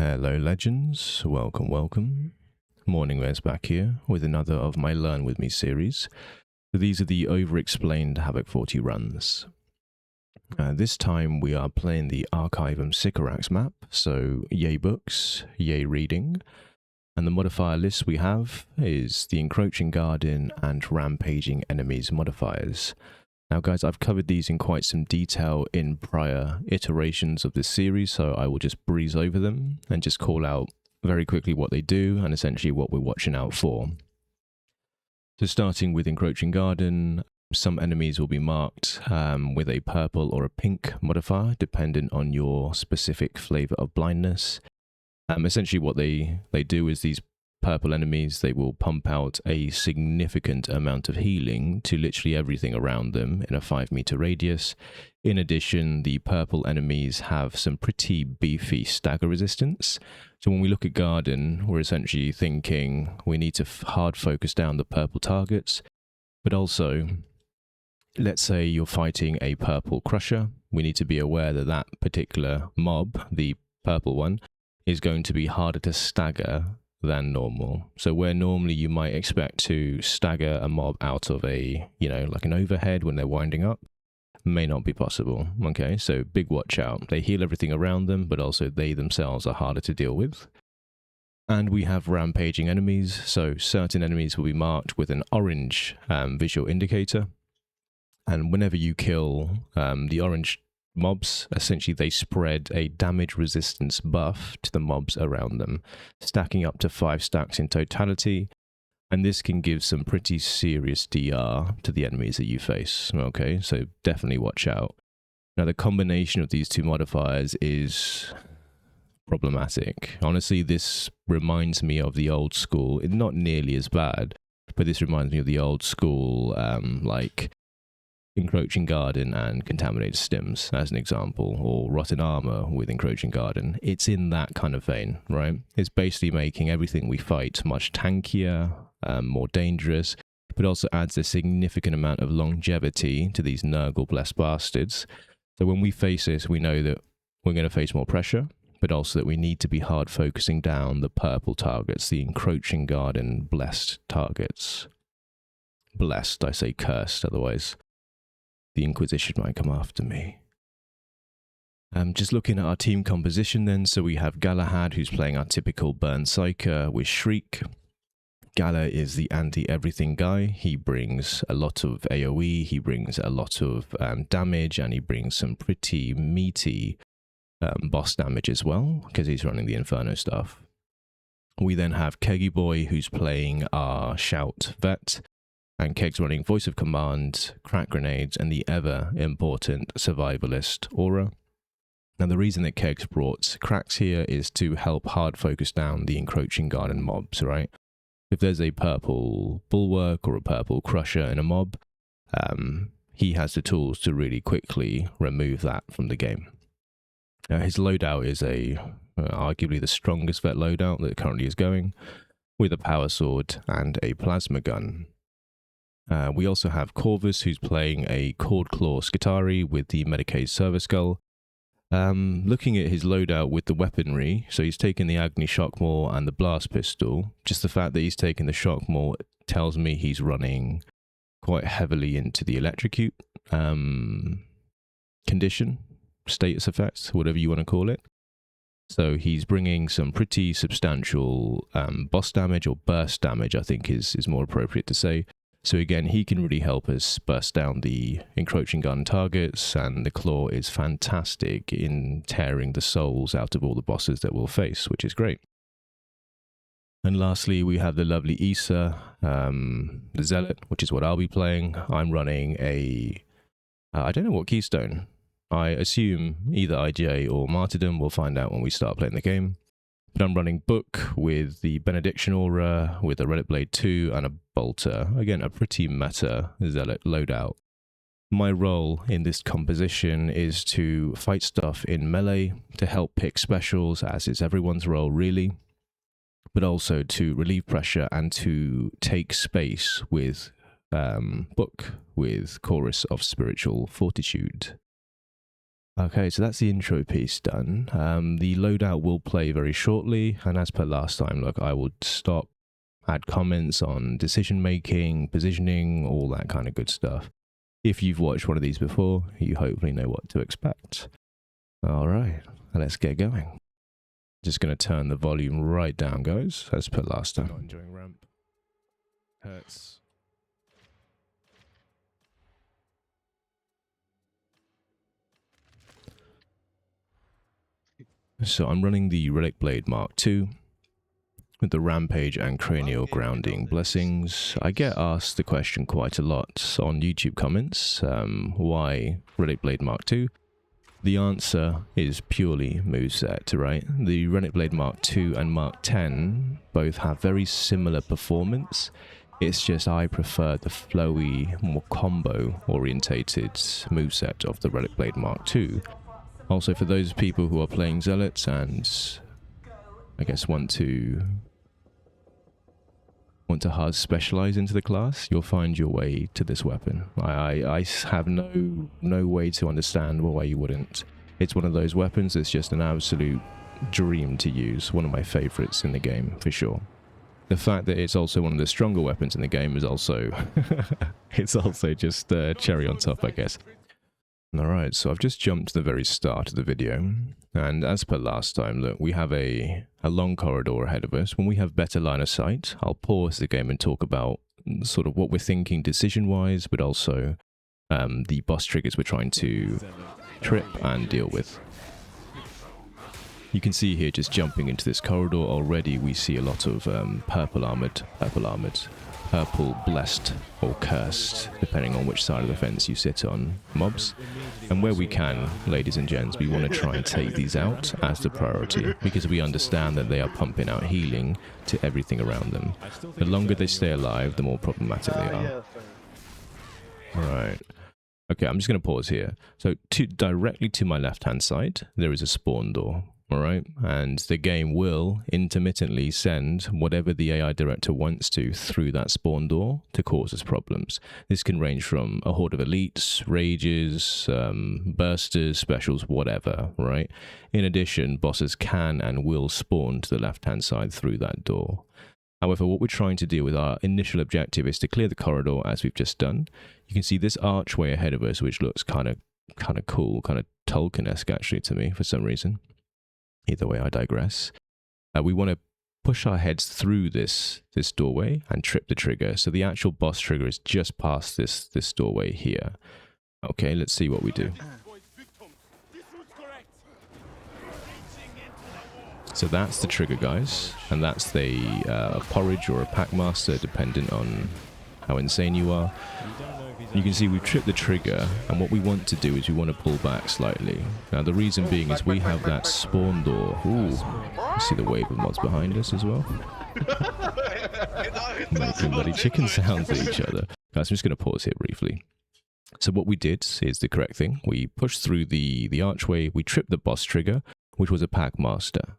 Hello legends, welcome. Morning Rares back here with another of my Learn With Me series. So these are the OVEREXPLAINED HAVOC 40 runs. This time we are playing the Archivum Sycorax map, so yay books, yay reading. And the modifier list we have is the Encroaching Garden and Rampaging Enemies modifiers. Now guys, I've covered these in quite some detail in prior iterations of this series, so I will just breeze over them and just call out very quickly what they do and essentially what we're watching out for. So starting with Encroaching Garden, some enemies will be marked with a purple or a pink modifier, dependent on your specific flavor of blindness. Essentially what they do is these purple enemies, they will pump out a significant amount of healing to literally everything around them in a 5-meter radius. In addition, the purple enemies have some pretty beefy stagger resistance. So when we look at Garden, we're essentially thinking we need to hard focus down the purple targets, but also, let's say you're fighting a purple crusher, we need to be aware that that particular mob, the purple one, is going to be harder to stagger than normal. So where normally you might expect to stagger a mob out of a, like an overhead when they're winding up, may not be possible. Okay, so big watch out. They heal everything around them, but also they themselves are harder to deal with. And we have rampaging enemies, so certain enemies will be marked with an orange visual indicator. And whenever you kill the orange mobs, essentially they spread a damage resistance buff to the mobs around them, stacking up to 5 stacks in totality, and this can give some pretty serious DR to the enemies that you face. Okay, so definitely watch out. Now the combination of these two modifiers is problematic. Honestly, this reminds me of the old school, it's not nearly as bad, but this reminds me of the old school like Encroaching Garden and Contaminated Stims, as an example, or Rotten Armor with Encroaching Garden. It's in that kind of vein, right? It's basically making everything we fight much tankier, more dangerous, but also adds a significant amount of longevity to these Nurgle blessed bastards. So when we face this, we know that we're going to face more pressure, but also that we need to be hard focusing down the purple targets, the Encroaching Garden blessed targets. Blessed, I say cursed, otherwise the Inquisition might come after me. Just looking at our team composition then, so we have Galahad, who's playing our typical Burn Psyker with Shriek. Gala is the anti-everything guy. He brings a lot of AoE, he brings a lot of damage, and he brings some pretty meaty boss damage as well, because he's running the Inferno stuff. We then have Keggy Boy, who's playing our Shout Vet, and Keg's running Voice of Command, Crack Grenades, and the ever-important Survivalist Aura. Now the reason that Keg's brought cracks here is to help hard focus down the Encroaching Garden mobs, right? If there's a purple Bulwark or a purple Crusher in a mob, he has the tools to really quickly remove that from the game. Now his loadout is arguably the strongest vet loadout that currently is going, with a power sword and a plasma gun. We also have Corvus, who's playing a Cord Claw Skitari with the Medicaid Server Skull. Looking at his loadout with the weaponry, so he's taken the Agni Shockmaw and the Blast Pistol. Just the fact that he's taken the Shockmaw tells me he's running quite heavily into the Electrocute condition, status effects, whatever you want to call it. So he's bringing some pretty substantial boss damage, or burst damage, I think is more appropriate to say. So again, he can really help us burst down the Encroaching Garden targets, and the Claw is fantastic in tearing the souls out of all the bosses that we'll face, which is great. And lastly, we have the lovely Issa, the Zealot, which is what I'll be playing. I'm running I don't know what keystone. I assume either IGA or Martyrdom. We'll find out when we start playing the game. But I'm running Book with the Benediction Aura, with a Relic Blade 2 and a Bolter. Again, a pretty meta Zealot loadout. My role in this composition is to fight stuff in melee, to help pick specials, as is everyone's role really, but also to relieve pressure and to take space with Book, with Chorus of Spiritual Fortitude. Okay, so that's the intro piece done. The loadout will play very shortly, and as per last time, look, I will stop, add comments on decision making, positioning, all that kind of good stuff. If you've watched one of these before, you hopefully know what to expect. All right, let's get going. Just going to turn the volume right down, guys, as per last time. Not enjoying ramp. Hurts. So I'm running the Relic Blade Mark II with the Rampage and Cranial Grounding blessings. I get asked the question quite a lot on YouTube comments, why Relic Blade Mark II? The answer is purely moveset, right? The Relic Blade Mark II and Mark X both have very similar performance. It's just I prefer the flowy, more combo-orientated moveset of the Relic Blade Mark II. Also, for those people who are playing Zealots and I guess want to hard specialize into the class, you'll find your way to this weapon. I have no way to understand why you wouldn't. It's one of those weapons that's just an absolute dream to use. One of my favorites in the game, for sure. The fact that it's also one of the stronger weapons in the game is also it's also just cherry on top, I guess. Alright, so I've just jumped to the very start of the video, and as per last time, look, we have a long corridor ahead of us. When we have better line of sight, I'll pause the game and talk about sort of what we're thinking decision-wise, but also the boss triggers we're trying to trip and deal with. You can see here, just jumping into this corridor, already we see a lot of purple blessed or cursed, depending on which side of the fence you sit on, mobs. And where we can, ladies and gents, we want to try and take these out as the priority, because we understand that they are pumping out healing to everything around them. The longer they stay alive, the more problematic they are. Alright. Okay, I'm just going to pause here. So directly to my left-hand side, there is a spawn door. Alright, and the game will intermittently send whatever the AI director wants to through that spawn door to cause us problems. This can range from a horde of elites, rages, bursters, specials, whatever, right? In addition, bosses can and will spawn to the left-hand side through that door. However, what we're trying to do with our initial objective is to clear the corridor as we've just done. You can see this archway ahead of us, which looks kind of cool, kind of Tolkien-esque actually to me for some reason. Either way, I digress. We want to push our heads through this doorway and trip the trigger. So the actual boss trigger is just past this doorway here. Okay, let's see what we do. So that's the trigger, guys, and that's a porridge or a packmaster, dependent on how insane you are. You can see we've tripped the trigger, and what we want to do is we want to pull back slightly. Now the reason being is we have that spawn door. Ooh, you see the wave of mods behind us as well? Making bloody chicken sounds at each other. Guys, I'm just going to pause here briefly. So what we did is the correct thing. We pushed through the archway, we tripped the boss trigger, which was a packmaster.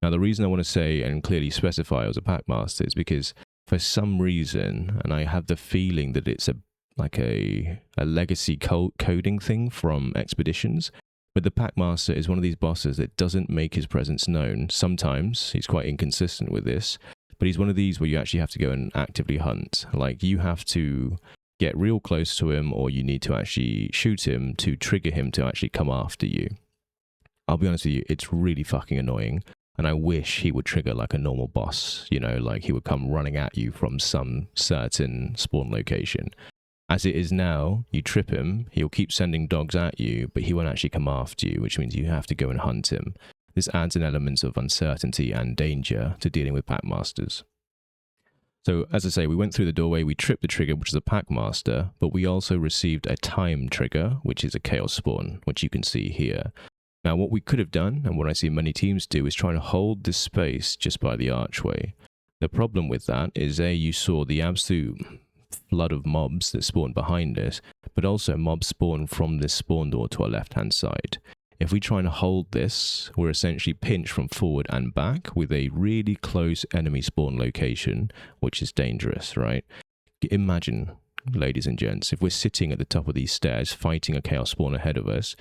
Now the reason I want to say and clearly specify it was a packmaster is because for some reason, and I have the feeling that it's like a legacy coding thing from Expeditions, but the Packmaster is one of these bosses that doesn't make his presence known. Sometimes he's quite inconsistent with this, but he's one of these where you actually have to go and actively hunt. Like, you have to get real close to him, or you need to actually shoot him to trigger him to actually come after you. I'll be honest with you, it's really fucking annoying, and I wish he would trigger like a normal boss, you know, like he would come running at you from some certain spawn location. As it is now, you trip him, he'll keep sending dogs at you, but he won't actually come after you, which means you have to go and hunt him. This adds an element of uncertainty and danger to dealing with Packmasters. So, as I say, we went through the doorway, we tripped the trigger, which is a Packmaster, but we also received a time trigger, which is a Chaos Spawn, which you can see here. Now, what we could have done, and what I see many teams do, is try to hold this space just by the archway. The problem with that is, you saw the absolute flood of mobs that spawn behind us, but also mobs spawn from this spawn door to our left-hand side. If we try and hold this, we're essentially pinched from forward and back with a really close enemy spawn location, which is dangerous, right? Imagine, ladies and gents, if we're sitting at the top of these stairs fighting a chaos spawn ahead of us,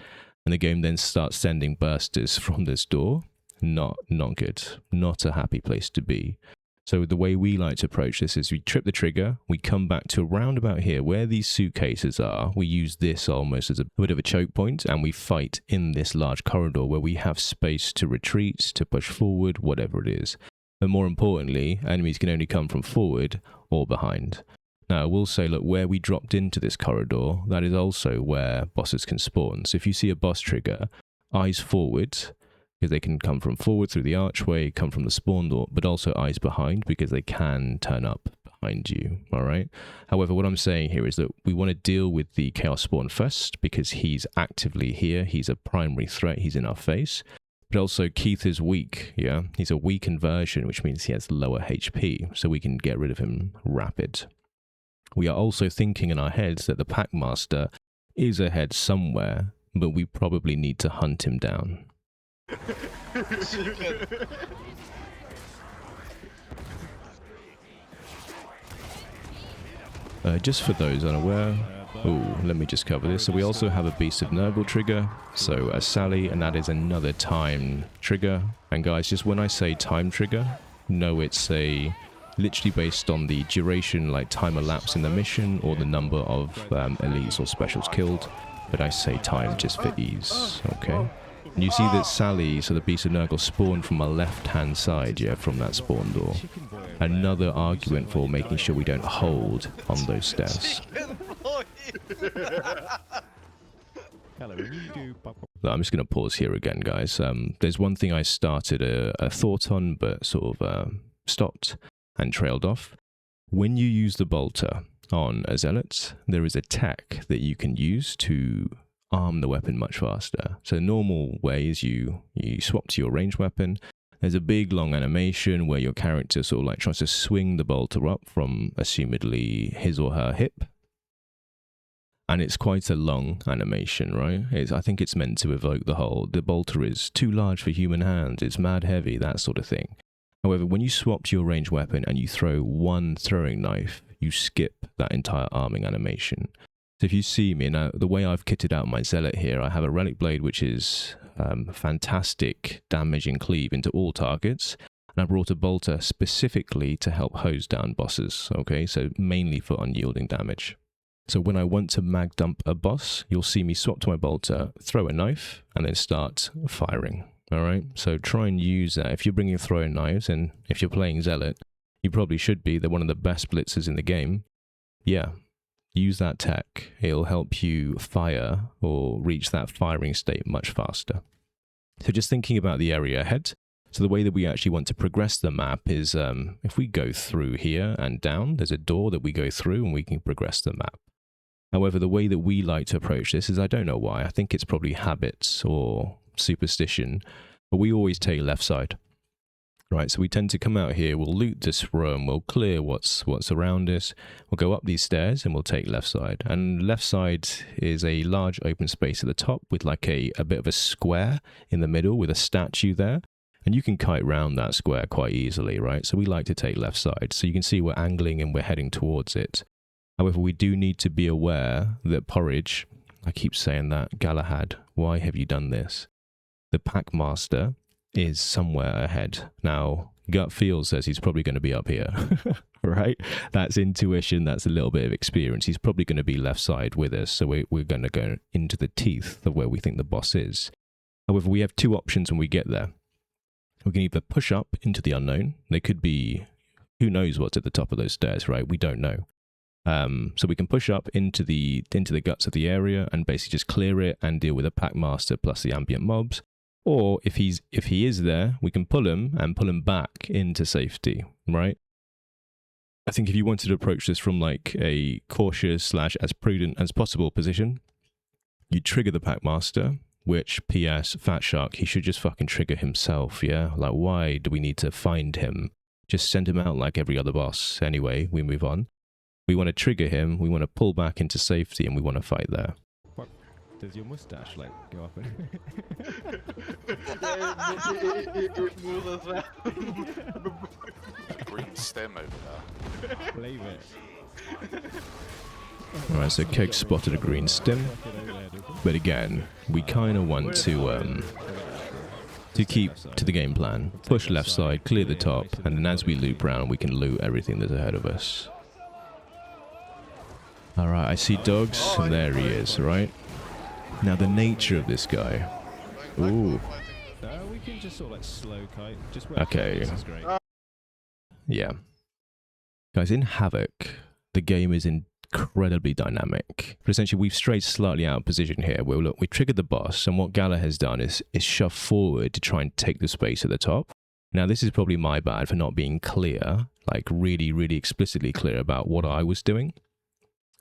and the game then starts sending bursters from this door. Not good. Not a happy place to be. So the way we like to approach this is we trip the trigger, we come back to around about here where these suitcases are. We use this almost as a bit of a choke point, and we fight in this large corridor where we have space to retreat, to push forward, whatever it is. But more importantly, enemies can only come from forward or behind. Now, I will say, look, where we dropped into this corridor, that is also where bosses can spawn. So if you see a boss trigger, eyes forward, because they can come from forward through the archway, come from the spawn door, but also eyes behind, because they can turn up behind you, all right? However, what I'm saying here is that we want to deal with the Chaos Spawn first, because he's actively here, he's a primary threat, he's in our face, but also Keith is weak, yeah? He's a weakened version, which means he has lower HP, so we can get rid of him rapid. We are also thinking in our heads that the Packmaster is ahead somewhere, but we probably need to hunt him down. Just for those unaware, let me just cover this. So we also have a Beast of Nurgle trigger, so a Sally, and that is another time trigger. And guys, just when I say time trigger, know it's literally based on the duration, like time elapsed in the mission, or the number of elites or specials killed. But I say time just for ease, okay? And you see that Sally, so the Beast of Nurgle, spawned from a left-hand side, yeah, from that spawn door. Another argument for making sure we don't hold on those stairs. I'm just going to pause here again, guys. There's one thing I started a thought on, but sort of stopped and trailed off. When you use the bolter on a Zealot, there is a tech that you can use to arm the weapon much faster. So the normal way is you swap to your ranged weapon. There's a big long animation where your character sort of like tries to swing the bolter up from assumedly his or her hip. And it's quite a long animation, right? I think it's meant to evoke the bolter is too large for human hands, it's mad heavy, that sort of thing. However, when you swap to your ranged weapon and you throw one throwing knife, you skip that entire arming animation. So if you see me, now the way I've kitted out my Zealot here, I have a Relic Blade which is fantastic damage and cleave into all targets. And I brought a bolter specifically to help hose down bosses, okay? So mainly for unyielding damage. So when I want to mag dump a boss, you'll see me swap to my bolter, throw a knife, and then start firing. Alright, so try and use that. If you're bringing throwing knives, and if you're playing Zealot, you probably should be. They're one of the best blitzers in the game. Yeah, use that tech. It'll help you fire or reach that firing state much faster. So just thinking about the area ahead. So the way that we actually want to progress the map is if we go through here and down, there's a door that we go through and we can progress the map. However, the way that we like to approach this is, I don't know why, I think it's probably habits or superstition, but we always take left side. Right, so we tend to come out here, we'll loot this room, we'll clear what's around us, we'll go up these stairs and we'll take left side. And left side is a large open space at the top with like a bit of a square in the middle with a statue there. And you can kite round that square quite easily, right? So we like to take left side. So you can see we're angling and we're heading towards it. However, we do need to be aware that Porridge, I keep saying that, Galahad, why have you done this? The Packmaster is somewhere ahead. Now, gut feel says he's probably going to be up here, right? That's intuition, that's a little bit of experience. He's probably going to be left side with us, so we're going to go into the teeth of where we think the boss is. However, we have two options when we get there. We can either push up into the unknown. They could be, who knows what's at the top of those stairs, right? We don't know. So we can push up into the guts of the area and basically just clear it and deal with a Packmaster plus the ambient mobs. Or if he is there, we can pull him and pull him back into safety, right? I think if you wanted to approach this from like a cautious / as prudent as possible position, you trigger the Packmaster, which, P.S., Fat Shark, he should just fucking trigger himself, yeah? Like, why do we need to find him? Just send him out like every other boss. Anyway, we move on. We want to trigger him, we want to pull back into safety, and we want to fight there. What? Does your mustache, like, go up? Green stem over there. Leave it. Alright, so Keg spotted a green stim. But again, we kind of want to keep to the game plan. Push left side, clear the top, and then as we loop around, we can loot everything that's ahead of us. Alright, I see dogs, and there he is, right? Now, the nature of this guy. Ooh. We can just sort of like slow kite. Just Okay. this is great. Yeah. Guys, in Havoc, the game is incredibly dynamic. But essentially, we've strayed slightly out of position here. Well, look, we triggered the boss, and what Gala has done is shove forward to try and take the space at the top. Now, this is probably my bad for not being clear, like really, really explicitly clear about what I was doing,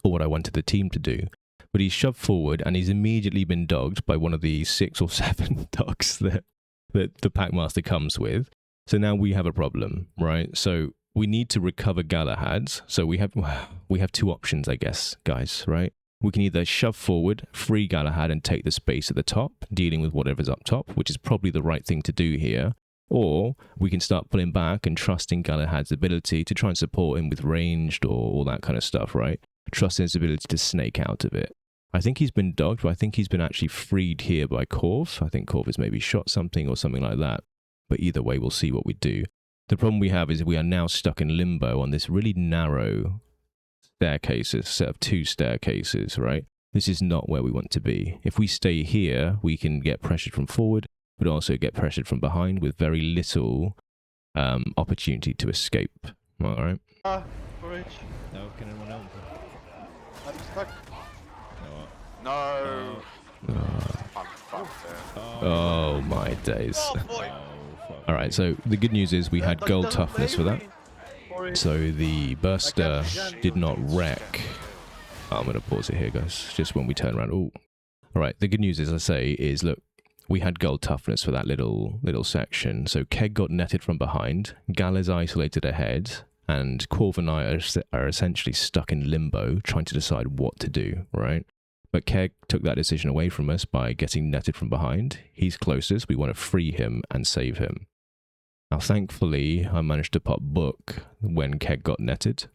or what I wanted the team to do. But he's shoved forward, and he's immediately been dogged by one of the 6 or 7 dogs that the Packmaster comes with. So now we have a problem, right? So we need to recover Galahads. So we have 2 options, I guess, guys, right? We can either shove forward, free Galahad, and take the space at the top, dealing with whatever's up top, which is probably the right thing to do here. Or we can start pulling back and trusting Galahad's ability to try and support him with ranged or all that kind of stuff, right? Trusting his ability to snake out of it. I think he's been dogged, but I think he's been actually freed here by Corv. I think Corv has maybe shot something or something like that. But either way, we'll see what we do. The problem we have is we are now stuck in limbo on this really narrow staircases, set of 2 staircases, right? This is not where we want to be. If we stay here, we can get pressured from forward, but also get pressured from behind with very little opportunity to escape. All right? Bridge. No, can anyone help? I'm stuck. No. No. I'm fucked there. Oh my days. Oh, boy. Alright, so the good news is we had gold toughness for that. So the burster did not wreck. Oh, I'm going to pause it here, guys. Just when we turn around. Ooh. Alright, the good news, as I say, is look, we had gold toughness for that little section. So Keg got netted from behind. Gal is isolated ahead. And Corv and I are essentially stuck in limbo, trying to decide what to do, right? But Keg took that decision away from us by getting netted from behind. He's closest. We want to free him and save him. Now, thankfully, I managed to pop Book when Keg got netted,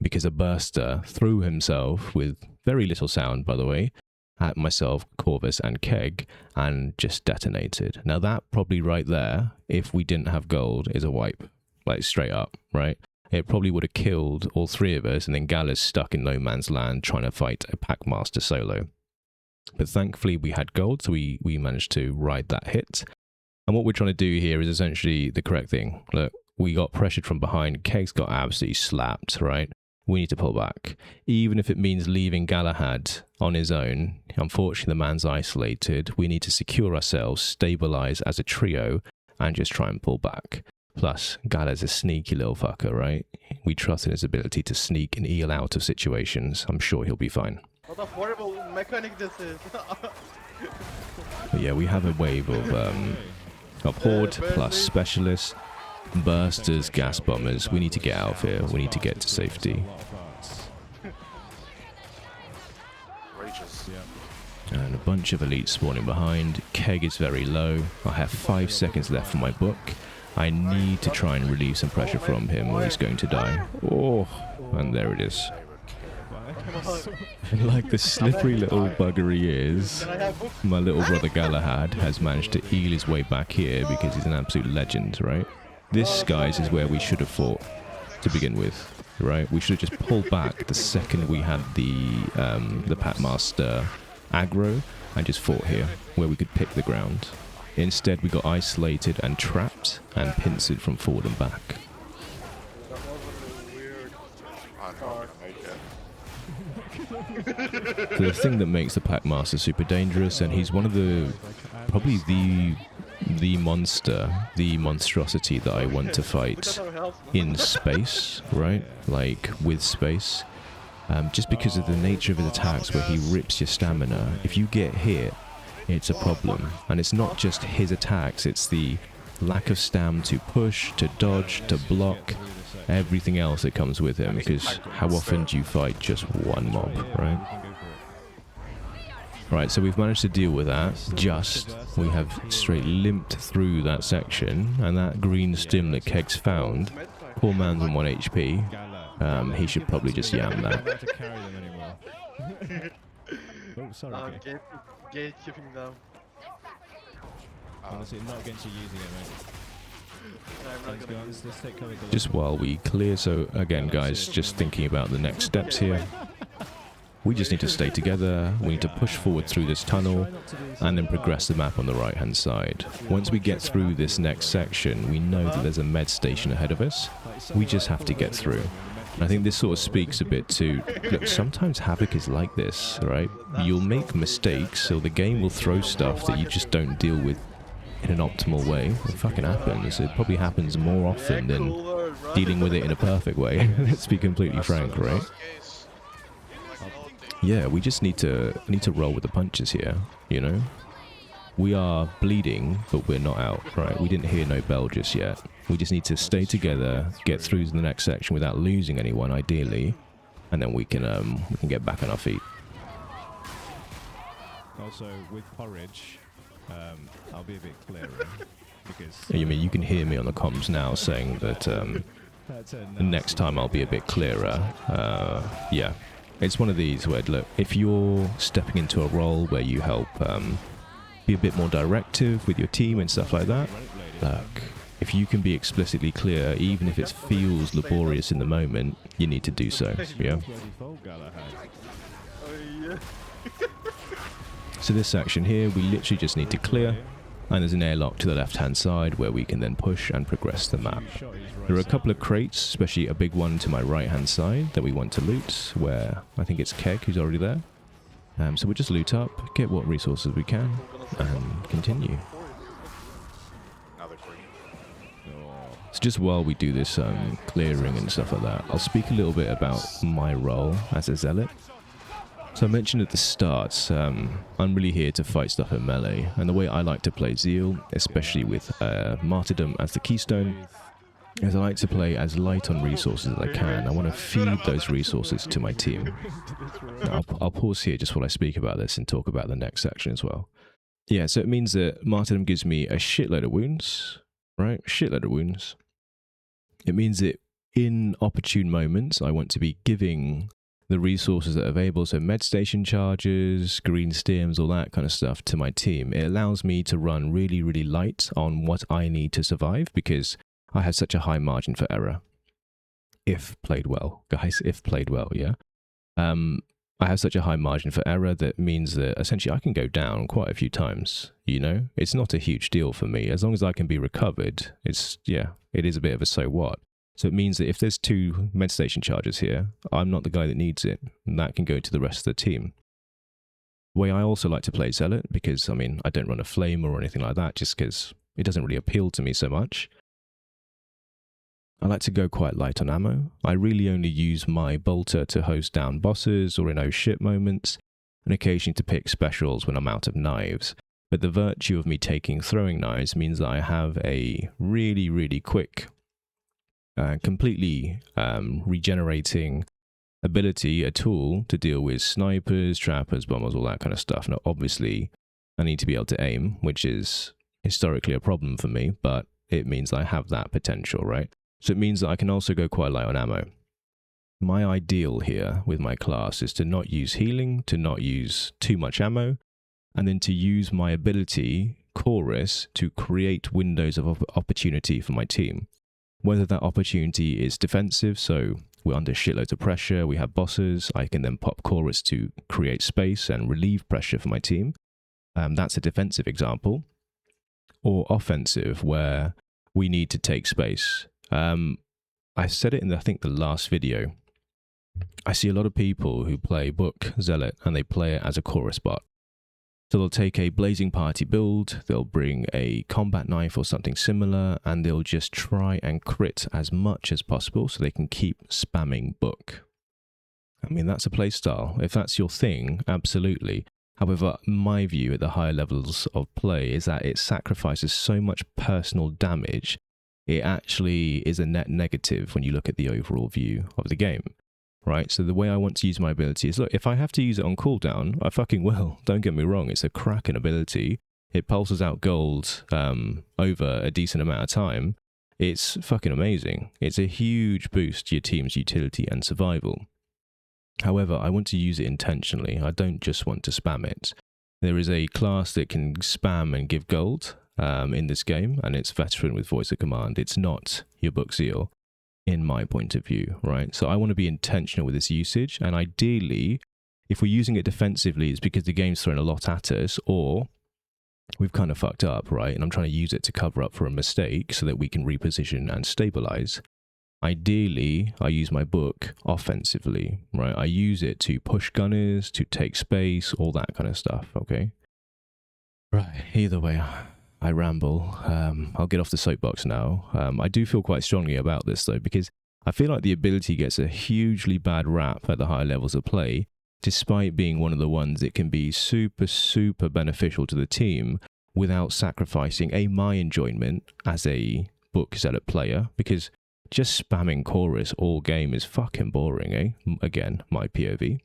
because a burster threw himself with very little sound, by the way, at myself, Corvus, and Keg, and just detonated. Now, that probably right there, if we didn't have gold, is a wipe. Like, straight up, right? It probably would have killed all 3 of us, and then Gala's stuck in no man's land trying to fight a Packmaster solo. But thankfully, we had gold, so we managed to ride that hit. And what we're trying to do here is essentially the correct thing. Look, we got pressured from behind. Keg's got absolutely slapped, right? We need to pull back. Even if it means leaving Galahad on his own, unfortunately, the man's isolated. We need to secure ourselves, stabilize as a trio, and just try and pull back. Plus, Gala's a sneaky little fucker, right? We trust in his ability to sneak and eel out of situations. I'm sure he'll be fine. What a horrible mechanic this is. But yeah, we have a wave of Horde plus Specialists, Bursters, Gas Bombers. We need to get out of here. We need to get to safety. And a bunch of elites spawning behind. Keg is very low. I have 5 seconds left for my book. I need to try and relieve some pressure from him or he's going to die. Oh, and there it is. And like the slippery little bugger he is, my little brother Galahad has managed to eel his way back here because he's an absolute legend, right? This, guys, is where we should have fought to begin with, right? We should have just pulled back the second we had the Packmaster aggro and just fought here, where we could pick the ground. Instead, we got isolated and trapped and pincered from forward and back. That was a really weird start. The thing that makes the Packmaster super dangerous, and he's one of the, probably the monstrosity that I want to fight in space, right? Like, with space. Just because of the nature of his attacks where he rips your stamina. If you get hit, it's a problem. And it's not just his attacks, it's the lack of stam to push, to dodge, to block, everything else that comes with him, because how often do you fight just one mob, right? Right, so we've managed to deal with that. We have straight limped through that section, and that green stim that Keg's found, poor man's on 1 HP, he should probably just yam that. Oh, sorry. Okay. Gatekeeping them. Honestly, not against you using it, mate. No, I'm not Thanks, gonna guys. use Let's take cover. Just while we clear, so again, guys, just thinking about the next steps here. We just need to stay together, we need to push forward through this tunnel, and then progress the map on the right-hand side. Once we get through this next section, we know that there's a med station ahead of us. We just have to get through. And I think this sort of speaks a bit to, look, sometimes Havoc is like this, right? You'll make mistakes, so the game will throw stuff that you just don't deal with in an optimal way. It fucking happens. It probably happens more often than dealing with it in a perfect way. Let's be completely frank, right? Yeah, we just need to roll with the punches here, you know? We are bleeding, but we're not out, right? We didn't hear no bell just yet. We just need to stay together, get through to the next section without losing anyone, ideally, and then we can get back on our feet. Also, with porridge, I'll be a bit clearer because. You mean you can hear me on the comms now saying that next time I'll be a bit clearer? Yeah. It's one of these where, look, if you're stepping into a role where you help be a bit more directive with your team and stuff like that, look, if you can be explicitly clear, even if it feels laborious in the moment, you need to do so, yeah? Oh, yeah. So this section here, we literally just need to clear, and there's an airlock to the left-hand side where we can then push and progress the map. There are a couple of crates, especially a big one to my right-hand side that we want to loot, where I think it's Keg who's already there. So we'll just loot up, get what resources we can, and continue. So just while we do this clearing and stuff like that, I'll speak a little bit about my role as a Zealot. So I mentioned at the start, I'm really here to fight stuff in melee, and the way I like to play Zeal, especially with Martyrdom as the keystone, is I like to play as light on resources as I can. I want to feed those resources to my team. Now, I'll pause here just while I speak about this and talk about the next section as well. Yeah, so it means that Martyrdom gives me a shitload of wounds, right? Shitload of wounds. It means that in opportune moments, I want to be giving the resources that are available, so med station charges, green stims, all that kind of stuff to my team. It allows me to run really, really light on what I need to survive because I have such a high margin for error. If played well, guys, if played well, yeah. I have such a high margin for error that means that essentially I can go down quite a few times, you know? It's not a huge deal for me. As long as I can be recovered, it is a bit of a so what. So it means that if there's 2 med station charges here, I'm not the guy that needs it, and that can go to the rest of the team. The way I also like to play Zealot, because, I mean, I don't run a flame or anything like that, just because it doesn't really appeal to me so much. I like to go quite light on ammo. I really only use my bolter to hose down bosses or in oh shit moments, and occasionally to pick specials when I'm out of knives. But the virtue of me taking throwing knives means that I have a really, really quick completely regenerating ability, a tool to deal with snipers, trappers, bombers, all that kind of stuff. Now, obviously, I need to be able to aim, which is historically a problem for me, but it means I have that potential, right? So it means that I can also go quite light on ammo. My ideal here with my class is to not use healing, to not use too much ammo, and then to use my ability, Chorus, to create windows of opportunity for my team. Whether that opportunity is defensive, so we're under shitloads of pressure, we have bosses, I can then pop Chorus to create space and relieve pressure for my team. That's a defensive example. Or offensive, where we need to take space. I said it in, I think, the last video. I see a lot of people who play Book Zealot, and they play it as a Chorus bot. So they'll take a Blazing Party build, they'll bring a combat knife or something similar, and they'll just try and crit as much as possible so they can keep spamming Book. I mean, that's a playstyle. If that's your thing, absolutely. However, my view at the higher levels of play is that it sacrifices so much personal damage, it actually is a net negative when you look at the overall view of the game. Right, so the way I want to use my ability is, look, if I have to use it on cooldown, I fucking will. Don't get me wrong, it's a cracking ability. It pulses out gold over a decent amount of time. It's fucking amazing. It's a huge boost to your team's utility and survival. However, I want to use it intentionally. I don't just want to spam it. There is a class that can spam and give gold in this game, and it's Veteran with Voice of Command. It's not your Book Zeal, in my point of view, right? So I want to be intentional with this usage, and ideally, if we're using it defensively, it's because the game's thrown a lot at us, or we've kind of fucked up, right? And I'm trying to use it to cover up for a mistake so that we can reposition and stabilize. Ideally, I use my book offensively, right? I use it to push gunners, to take space, all that kind of stuff, okay? Right, either way, I ramble. I'll get off the soapbox now. I do feel quite strongly about this, though, because I feel like the ability gets a hugely bad rap at the higher levels of play, despite being one of the ones that can be super, super beneficial to the team without sacrificing, my enjoyment as a book Zealot player, because just spamming chorus all game is fucking boring, Again, my POV.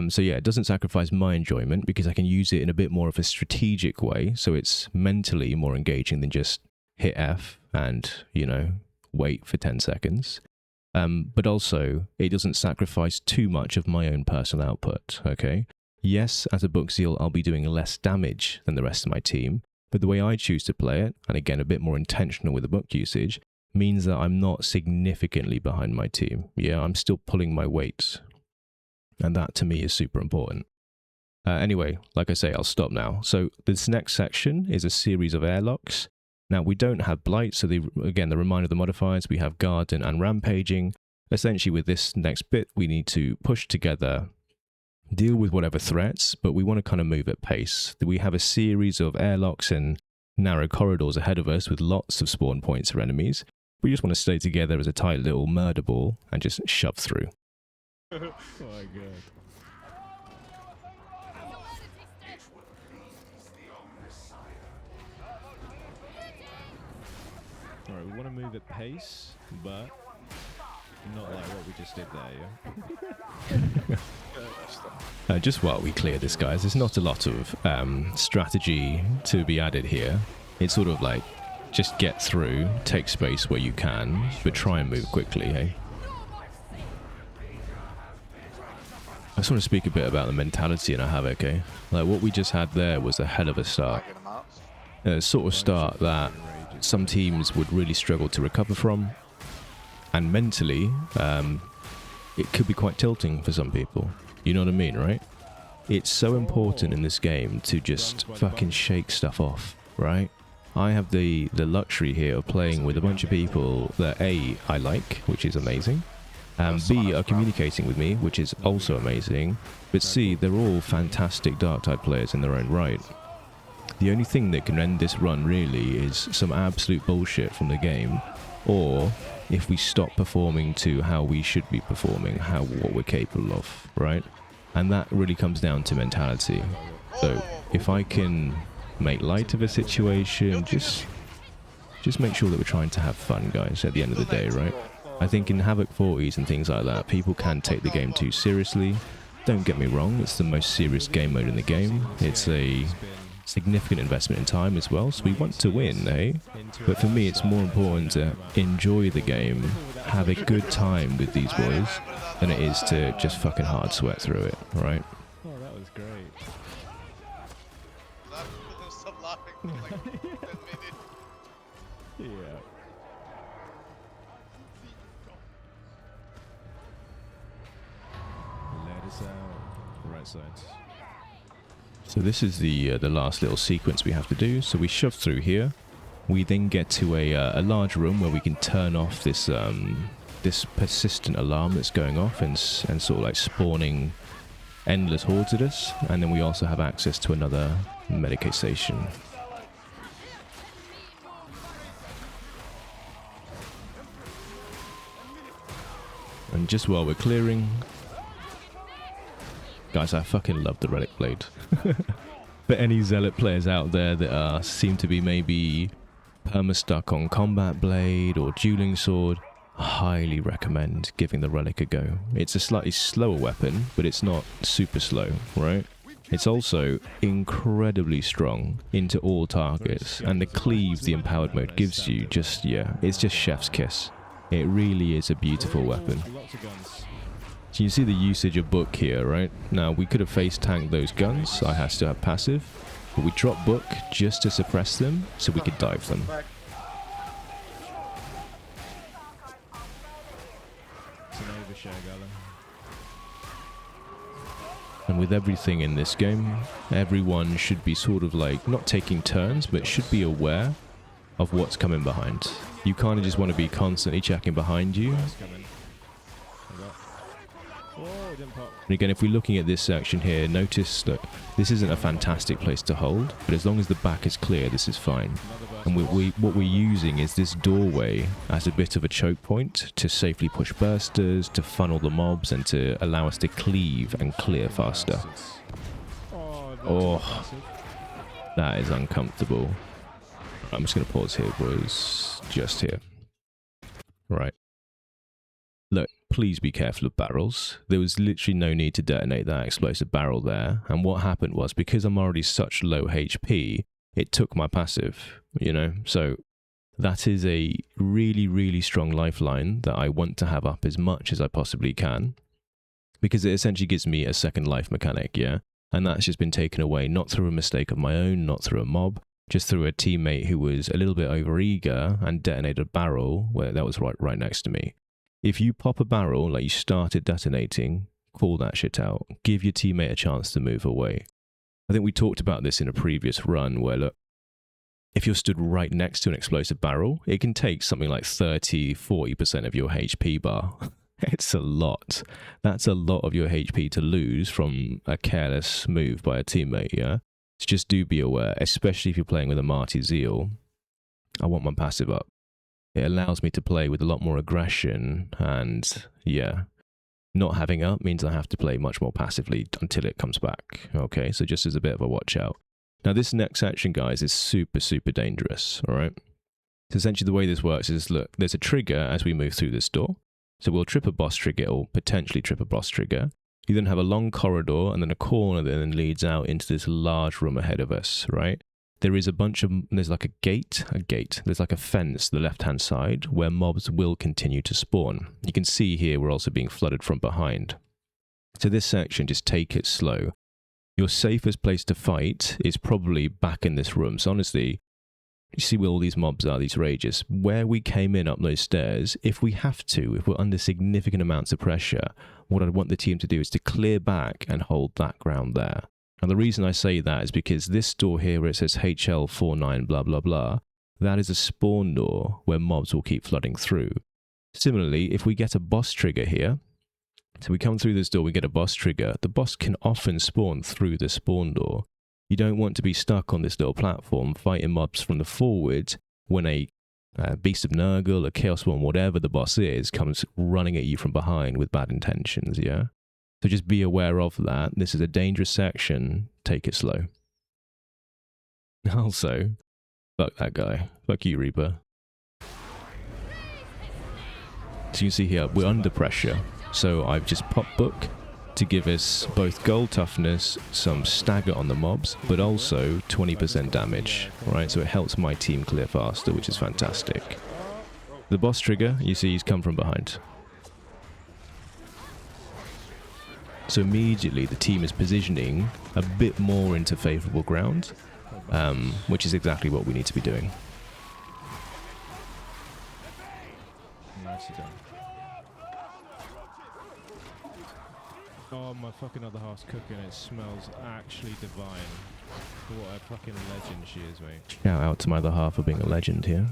So yeah, it doesn't sacrifice my enjoyment because I can use it in a bit more of a strategic way, so it's mentally more engaging than just hit F and, wait for 10 seconds. But also, it doesn't sacrifice too much of my own personal output, okay? Yes, as a Book Zeal, I'll be doing less damage than the rest of my team, but the way I choose to play it, and again, a bit more intentional with the book usage, means that I'm not significantly behind my team. Yeah, I'm still pulling my weight. And that, to me, is super important. Anyway, like I say, I'll stop now. So this next section is a series of airlocks. Now, we don't have Blight, so again, the reminder of the modifiers, we have Garden and Rampaging. Essentially, with this next bit, we need to push together, deal with whatever threats, but we want to kind of move at pace. We have a series of airlocks and narrow corridors ahead of us with lots of spawn points for enemies. We just want to stay together as a tight little murder ball and just shove through. Oh my god. Alright, we want to move at pace, but not like what we just did there, yeah? Just while we clear this, guys, there's not a lot of strategy to be added here. It's sort of like, just get through, take space where you can, but try and move quickly, hey? I just want to speak a bit about the mentality in a Havoc, eh? Like, what we just had there was a hell of a start. A sort of start that some teams would really struggle to recover from, and mentally, it could be quite tilting for some people. You know what I mean, right? It's so important in this game to just fucking shake stuff off, right? I have the luxury here of playing with a bunch of people that A, I like, which is amazing, B, are communicating with me, which is also amazing, but C, they're all fantastic Darktide players in their own right. The only thing that can end this run really is some absolute bullshit from the game, or if we stop performing to how we should be performing, what we're capable of, right? And that really comes down to mentality. So if I can make light of a situation, just make sure that we're trying to have fun, guys, at the end of the day, right? I think in Havoc 40s and things like that, people can take the game too seriously. Don't get me wrong, it's the most serious game mode in the game. It's a significant investment in time as well, so we want to win, eh? But for me, it's more important to enjoy the game, have a good time with these boys, than it is to just fucking hard sweat through it, right? Oh, that was great. Stop laughing for like 10 minutes. Yeah. Let us out. Right side. So this is the last little sequence we have to do. So we shove through here. We then get to a large room where we can turn off this this persistent alarm that's going off and sort of like spawning endless hordes at us. And then we also have access to another Medicaid station. And just while we're clearing, guys, I fucking love the Relic Blade. For any Zealot players out there that seem to be maybe perma-stuck on Combat Blade or Dueling Sword, I highly recommend giving the Relic a go. It's a slightly slower weapon, but it's not super slow, right? It's also incredibly strong into all targets, and the cleave the empowered mode gives you just, yeah, it's just chef's kiss. It really is a beautiful weapon. Lots of guns. So you see the usage of book here, right? Now, we could have face tanked those guns. I still have passive. But we drop book just to suppress them so we could dive them. It's an overshare, Gala. And with everything in this game, everyone should be sort of like, not taking turns, but should be aware of what's coming behind. You kind of just want to be constantly checking behind you. Oh, it didn't pop. And again, if we're looking at this section here, notice that this isn't a fantastic place to hold, but as long as the back is clear, this is fine. And what we're using is this doorway as a bit of a choke point to safely push bursters, to funnel the mobs, and to allow us to cleave and clear faster. Oh, that is uncomfortable. I'm just going to pause here, boys. Just here. Right. Look, please be careful of barrels. There was literally no need to detonate that explosive barrel there. And what happened was, because I'm already such low HP, it took my passive, you know? So that is a really, really strong lifeline that I want to have up as much as I possibly can. Because it essentially gives me a second life mechanic, yeah? And that's just been taken away, not through a mistake of my own, not through a mob, just through a teammate who was a little bit overeager and detonated a barrel where that was right next to me. If you pop a barrel, like you started detonating, call that shit out. Give your teammate a chance to move away. I think we talked about this in a previous run where, look, if you're stood right next to an explosive barrel, it can take something like 30-40% of your HP bar. It's a lot. That's a lot of your HP to lose from a careless move by a teammate, yeah? So just do be aware, especially if you're playing with a Marty Zeal. I want my passive up. It allows me to play with a lot more aggression, and yeah, not having up means I have to play much more passively until it comes back. Okay, so just as a bit of a watch out. Now this next section, guys, is super, super dangerous, all right? So essentially the way this works is, look, there's a trigger as we move through this door. So we'll trip a boss trigger or potentially trip a boss trigger. You then have a long corridor and then a corner that then leads out into this large room ahead of us, right? There is a bunch of, there's like a gate, there's like a fence to the left-hand side where mobs will continue to spawn. You can see here we're also being flooded from behind. So this section, just take it slow. Your safest place to fight is probably back in this room. So honestly, you see where all these mobs are, these rages. Where we came in up those stairs, if we have to, if we're under significant amounts of pressure, what I'd want the team to do is to clear back and hold that ground there. And the reason I say that is because this door here where it says HL49 blah blah blah, that is a spawn door where mobs will keep flooding through. Similarly, if we get a boss trigger here, so we come through this door, we get a boss trigger, the boss can often spawn through the spawn door. You don't want to be stuck on this little platform fighting mobs from the forward when a Beast of Nurgle, a Chaos Spawn, whatever the boss is, comes running at you from behind with bad intentions, yeah? So just be aware of that. This is a dangerous section. Take it slow. Also, fuck that guy. Fuck you, Reaper. So you can see here, we're under pressure. So I've just popped book to give us both gold toughness, some stagger on the mobs, but also 20% damage, right? So it helps my team clear faster, which is fantastic. The boss trigger, you see he's come from behind. So immediately the team is positioning a bit more into favourable ground, which is exactly what we need to be doing. Nicely done. Oh, my fucking other half's cooking. It smells actually divine. What a fucking legend she is, mate. Shout out to my other half for being a legend here.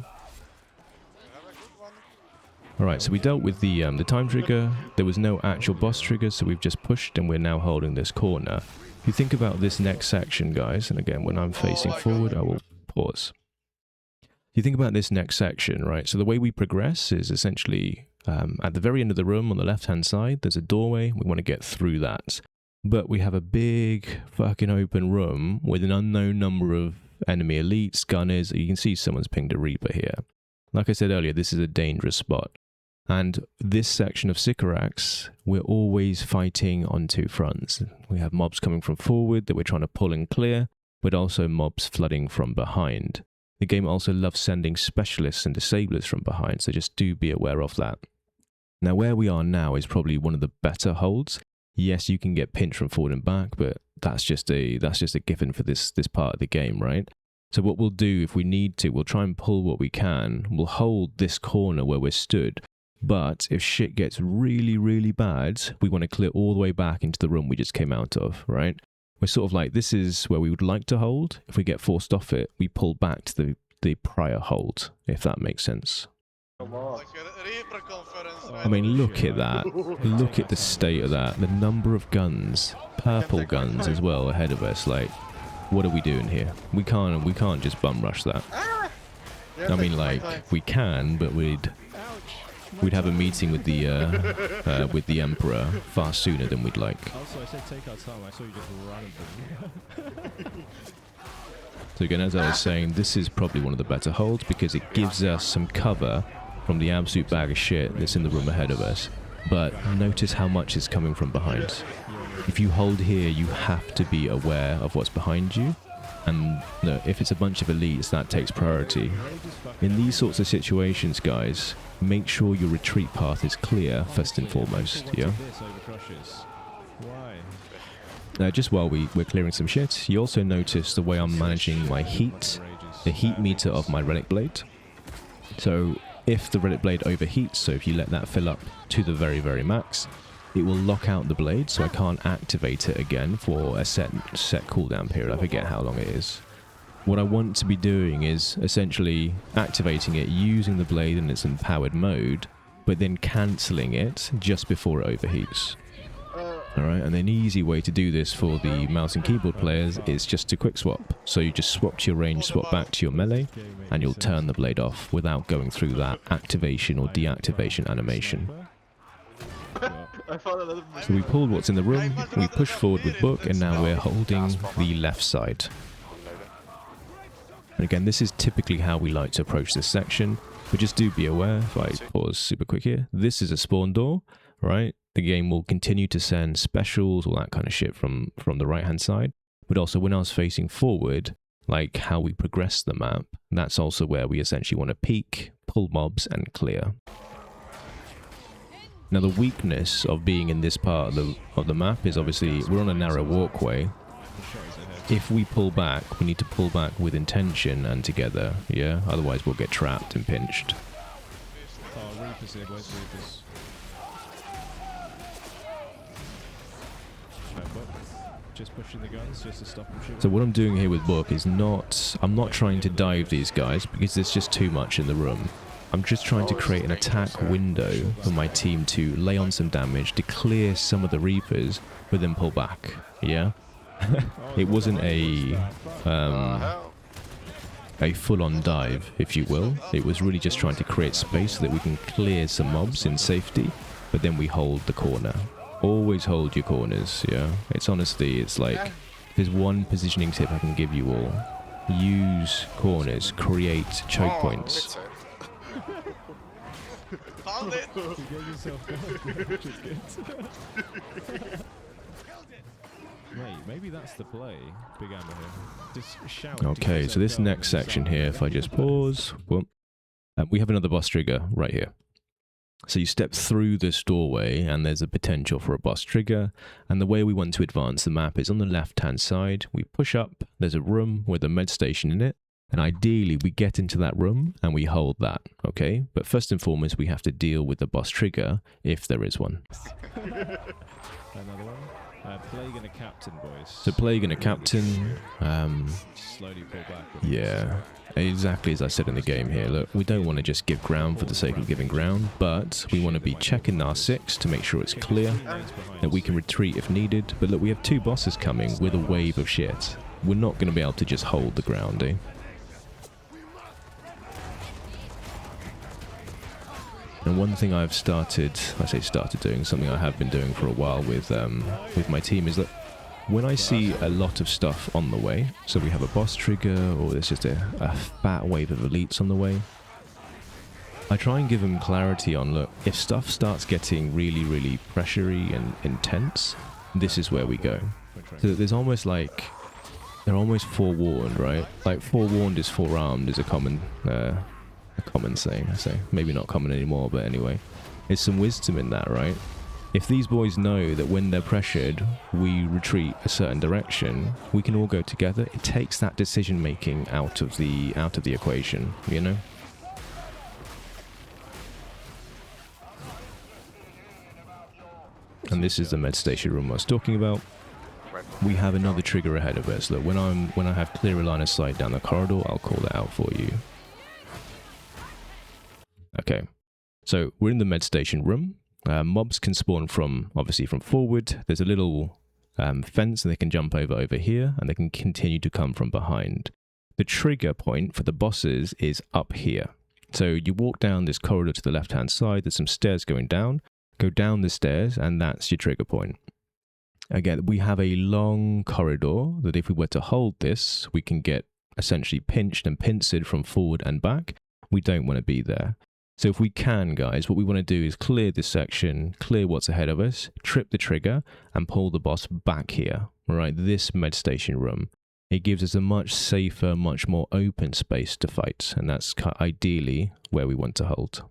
Alright, so we dealt with the time trigger. There was no actual boss trigger, so we've just pushed and we're now holding this corner. If you think about this next section, guys, and again, when I'm facing forward, I will pause. If you think about this next section, right, so the way we progress is essentially at the very end of the room on the left-hand side, there's a doorway. We want to get through that. But we have a big fucking open room with an unknown number of enemy elites, gunners. You can see someone's pinged a Reaper here. Like I said earlier, this is a dangerous spot. And this section of Sycorax, we're always fighting on two fronts. We have mobs coming from forward that we're trying to pull and clear, but also mobs flooding from behind. The game also loves sending specialists and disablers from behind, so just do be aware of that. Now, where we are now is probably one of the better holds. Yes, you can get pinched from forward and back, but that's just a given for this part of the game, right? So what we'll do if we need to, we'll try and pull what we can. We'll hold this corner where we're stood. But if shit gets really, really bad, we want to clear all the way back into the room we just came out of, right? We're sort of like, this is where we would like to hold. If we get forced off it, we pull back to the prior hold, if that makes sense. Like a Reaper conference, right? I mean, look at that. Look at the state of that. The number of guns, purple guns as well ahead of us. Like, what are we doing here? We can't just bum rush that. I mean, like, we can, but we'd have a meeting with the Emperor far sooner than we'd like. Also, I said take our time. I saw you just run. So again, as I was saying, this is probably one of the better holds because it gives us some cover from the absolute bag of shit that's in the room ahead of us. But notice how much is coming from behind. If you hold here, you have to be aware of what's behind you. And no, if it's a bunch of elites, that takes priority. In these sorts of situations, guys, make sure your retreat path is clear first and foremost, yeah? Now, just while we're clearing some shit, you also notice the way I'm managing my heat, the heat meter of my relic blade. So if the relic blade overheats, so if you let that fill up to the very, very max, it will lock out the blade, so I can't activate it again for a set cooldown period. I forget how long it is. What I want to be doing is essentially activating it using the blade in its empowered mode, but then cancelling it just before it overheats. Alright, and an easy way to do this for the mouse and keyboard players is just to quick swap. So you just swap to your range, swap back to your melee, and you'll turn the blade off without going through that activation or deactivation animation. So we pulled what's in the room, we push forward with book, and now we're holding the left side. And again, this is typically how we like to approach this section, but just do be aware, if I pause super quick here, this is a spawn door, right? The game will continue to send specials, all that kind of shit from the right-hand side. But also when I was facing forward, like how we progress the map, that's also where we essentially want to peek, pull mobs, and clear. Now the weakness of being in this part of the map is obviously we're on a narrow walkway. If we pull back, we need to pull back with intention and together, yeah? Otherwise we'll get trapped and pinched. Oh, Reapers here, where's Reapers? Just pushing the guns just to stop them shooting. So what I'm doing here with book is I'm not trying to dive these guys because there's just too much in the room. I'm just trying to create an attack window for my team to lay on some damage, to clear some of the Reapers, but then pull back, yeah? It wasn't a full-on dive, if you will. It was really just trying to create space so that we can clear some mobs in safety, but then we hold the corner. Always hold your corners, yeah? It's honestly, it's like, there's one positioning tip I can give you all. Use corners, create choke points. Found it! You get yourself going, which is good. Wait, maybe that's the play, Big Amber here. Just shout. Okay, so this next section here, if I just pause, whoop, we have another boss trigger right here. So you step through this doorway and there's a potential for a boss trigger, and the way we want to advance the map is on the left hand side. We push up, there's a room with a med station in it, and ideally we get into that room and we hold that, okay? But first and foremost we have to deal with the boss trigger if there is one. Another one. Plague and a captain, boys. So Plague and a captain, slowly pull back. yeah, exactly as I said in the game here. Look, we don't want to just give ground for the sake of giving ground, but we want to be checking our 6 to make sure it's clear, that we can retreat if needed. But look, we have 2 bosses coming with a wave of shit. We're not going to be able to just hold the ground, eh? And one thing I've started doing, something I have been doing for a while with my team, is that when I see a lot of stuff on the way, so we have a boss trigger or there's just a fat wave of elites on the way, I try and give them clarity on, look, if stuff starts getting really, really pressury and intense, this is where we go. So there's almost like, they're almost forewarned, right? Like forewarned is forearmed is a common saying. So maybe not common anymore, but anyway. There's some wisdom in that, right? If these boys know that when they're pressured, we retreat a certain direction, we can all go together. It takes that decision making out of the equation, you know? And this is the med station room I was talking about. We have another trigger ahead of us. Look, when I have clear line of sight down the corridor, I'll call it out for you. Okay, so we're in the med station room. Mobs can spawn obviously from forward. There's a little fence and they can jump over here, and they can continue to come from behind. The trigger point for the bosses is up here. So you walk down this corridor to the left-hand side. There's some stairs going down. Go down the stairs, and that's your trigger point. Again, we have a long corridor that if we were to hold this, we can get essentially pinched and pincered from forward and back. We don't want to be there. So if we can, guys, what we want to do is clear this section, clear what's ahead of us, trip the trigger, and pull the boss back here. All right, this med station room. It gives us a much safer, much more open space to fight, and that's ideally where we want to hold.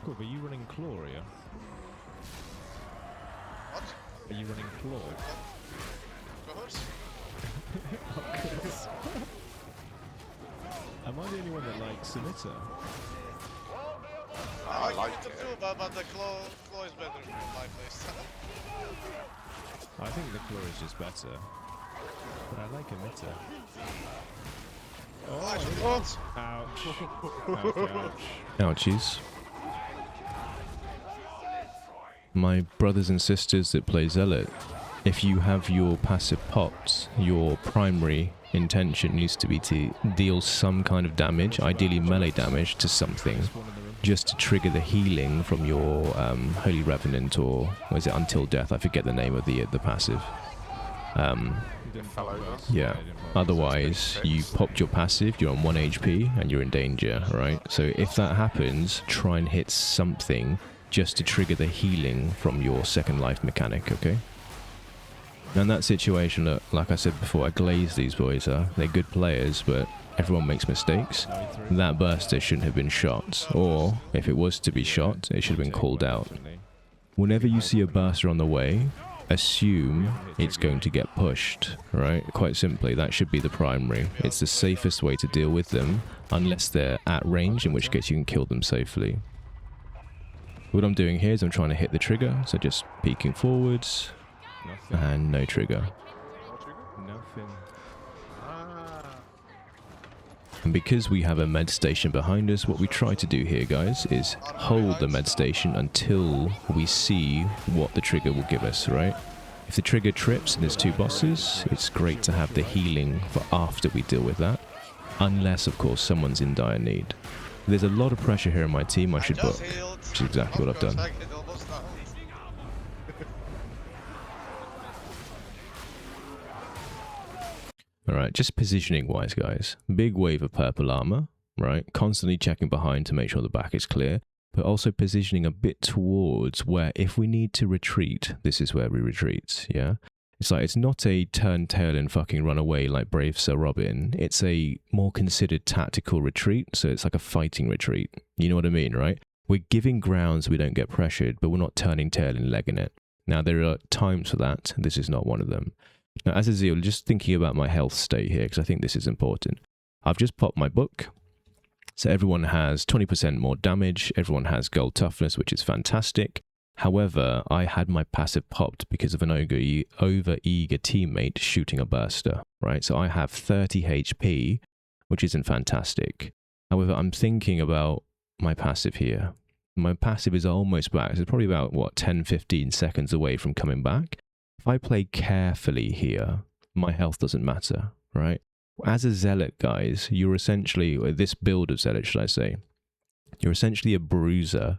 Cool, are you running Claw, yeah? What? Are you running Claw? Of course. Of course. Am I the only one that likes Sumiter? I like it too, but the claw is better from my place. I think the Claw is just better. But I like Emitter. What? Ouch. Ouch, ouch. Ouchies. My brothers and sisters that play Zealot, if you have your passive popped, your primary intention needs to be to deal some kind of damage, ideally melee damage, to something, just to trigger the healing from your Holy Revenant, or was it Until Death? I forget the name of the passive. Yeah, otherwise you popped your passive, you're on 1 HP and you're in danger, right? So if that happens, try and hit something just to trigger the healing from your second life mechanic, okay? Now in that situation, look, like I said before, I glaze these boys. They're good players, but everyone makes mistakes. That burster shouldn't have been shot, or if it was to be shot, it should have been called out. Whenever you see a burster on the way, assume it's going to get pushed, right? Quite simply, that should be the primary. It's the safest way to deal with them, unless they're at range, in which case you can kill them safely. What I'm doing here is I'm trying to hit the trigger, so just peeking forwards, and no trigger. Nothing. And because we have a med station behind us, what we try to do here, guys, is hold the med station until we see what the trigger will give us, right? If the trigger trips and there's 2 bosses, it's great to have the healing for after we deal with that. Unless, of course, someone's in dire need. There's a lot of pressure here on my team, I should book, which is exactly what I've done. Alright, just positioning wise, guys. Big wave of purple armor, right? Constantly checking behind to make sure the back is clear, but also positioning a bit towards where if we need to retreat, this is where we retreat, yeah? It's like, it's not a turn tail and fucking run away like Brave Sir Robin. It's a more considered tactical retreat, so it's like a fighting retreat. You know what I mean, right? We're giving ground so we don't get pressured, but we're not turning tail and legging it. Now, there are times for that, and this is not one of them. Now, as a Zeal, just thinking about my health state here, because I think this is important. I've just popped my book. So everyone has 20% more damage. Everyone has gold toughness, which is fantastic. However, I had my passive popped because of an over-eager teammate shooting a burster, right? So I have 30 HP, which isn't fantastic. However, I'm thinking about my passive here. My passive is almost back. It's probably about, what, 10, 15 seconds away from coming back. If I play carefully here, my health doesn't matter, right? As a Zealot, guys, you're essentially, or this build of Zealot, should I say, you're essentially a bruiser,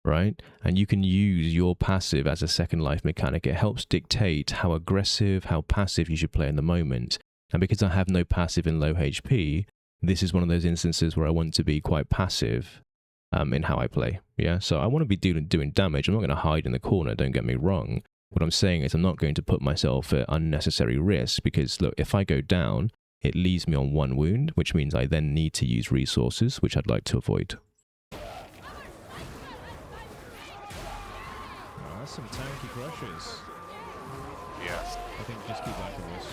right? And you can use your passive as a second life mechanic. It helps dictate how aggressive, how passive you should play in the moment. And because I have no passive in low HP, this is one of those instances where I want to be quite passive in how I play, yeah? So I want to be doing damage. I'm not going to hide in the corner, don't get me wrong. What I'm saying is I'm not going to put myself at unnecessary risk because, look, if I go down, it leaves me on 1 wound, which means I then need to use resources, which I'd like to avoid. Oh, that's some tanky crushes. Yes. I think just keep back on this.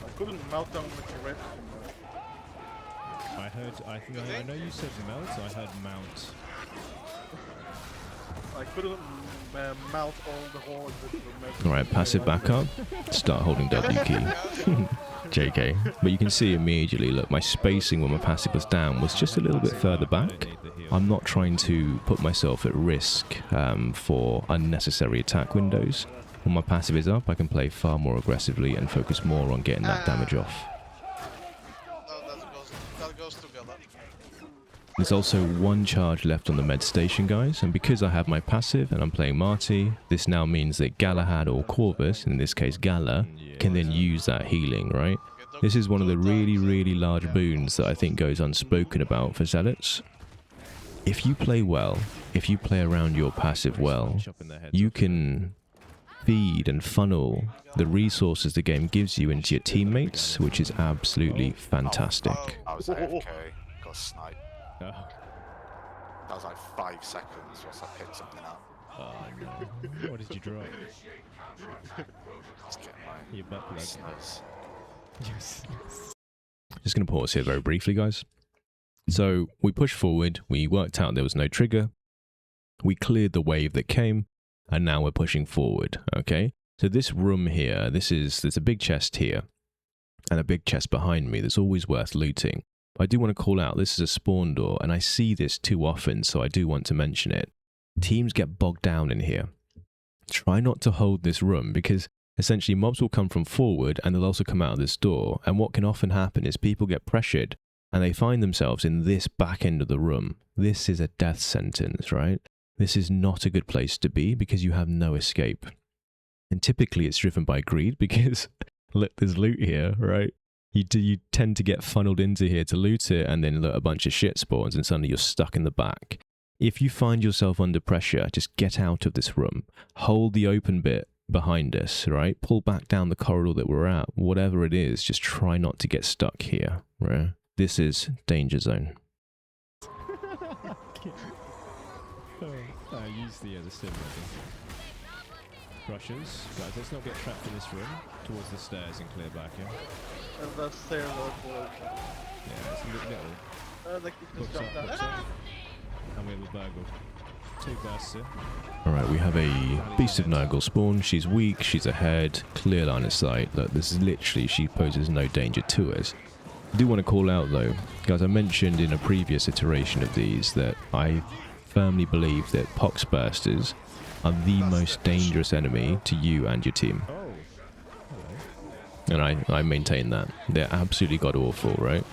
I couldn't melt down with the red. I heard, I know you said melt, I heard mount. I couldn't melt all the hordes with the red. Alright, passive back up, start holding W key. JK. But you can see immediately, look, my spacing when my passive was down was just a little bit further back. I'm not trying to put myself at risk for unnecessary attack windows. When my passive is up, I can play far more aggressively and focus more on getting that damage off. That goes together. There's also 1 charge left on the med station, guys, and because I have my passive and I'm playing Marty, this now means that Galahad or Corvus, in this case Gala, can then use that healing, right? This is one of the really large boons that I think goes unspoken about for Zealots. If you play well, if you play around your passive well, you can feed and funnel the resources the game gives you into your teammates, which is absolutely fantastic. I was AFK, got sniped. Oh, That was like 5 seconds whilst I picked something up. oh no. What did you drop? Just get my Your butt plug. listeners. Yes. Just going to pause here very briefly, guys. So we pushed forward, we worked out there was no trigger, we cleared the wave that came, and now we're pushing forward, okay? So this room here, there's a big chest here, and a big chest behind me that's always worth looting. I do want to call out, this is a spawn door, and I see this too often, so I do want to mention it. Teams get bogged down in here. Try not to hold this room, because essentially mobs will come from forward, and they'll also come out of this door, and what can often happen is people get pressured, and they find themselves in this back end of the room. This is a death sentence, right? This is not a good place to be, because you have no escape. And typically it's driven by greed, because look, there's loot here, right? You tend to get funneled into here to loot it, and then look, a bunch of shit spawns, and suddenly you're stuck in the back. If you find yourself under pressure, just get out of this room. Hold the open bit behind us, right? Pull back down the corridor that we're at. Whatever it is, just try not to get stuck here, right? This is danger zone. I use the sim brushes. Guys, let's not get trapped in this room. Towards the stairs and clear back, yeah? And that's Sailor Boy. Yeah, it's a little. Like you just Books jumped up, books down. up. And we have a burgle. 2 bursts in. Alright, we have a Beast of Nurgle spawn. She's weak, she's ahead, clear line of sight. Look, this is literally, she poses no danger to us. I do want to call out though, guys, I mentioned in a previous iteration of these that I firmly believe that Poxbursters are the most dangerous enemy to you and your team. Oh. And I maintain that. They're absolutely god-awful, right?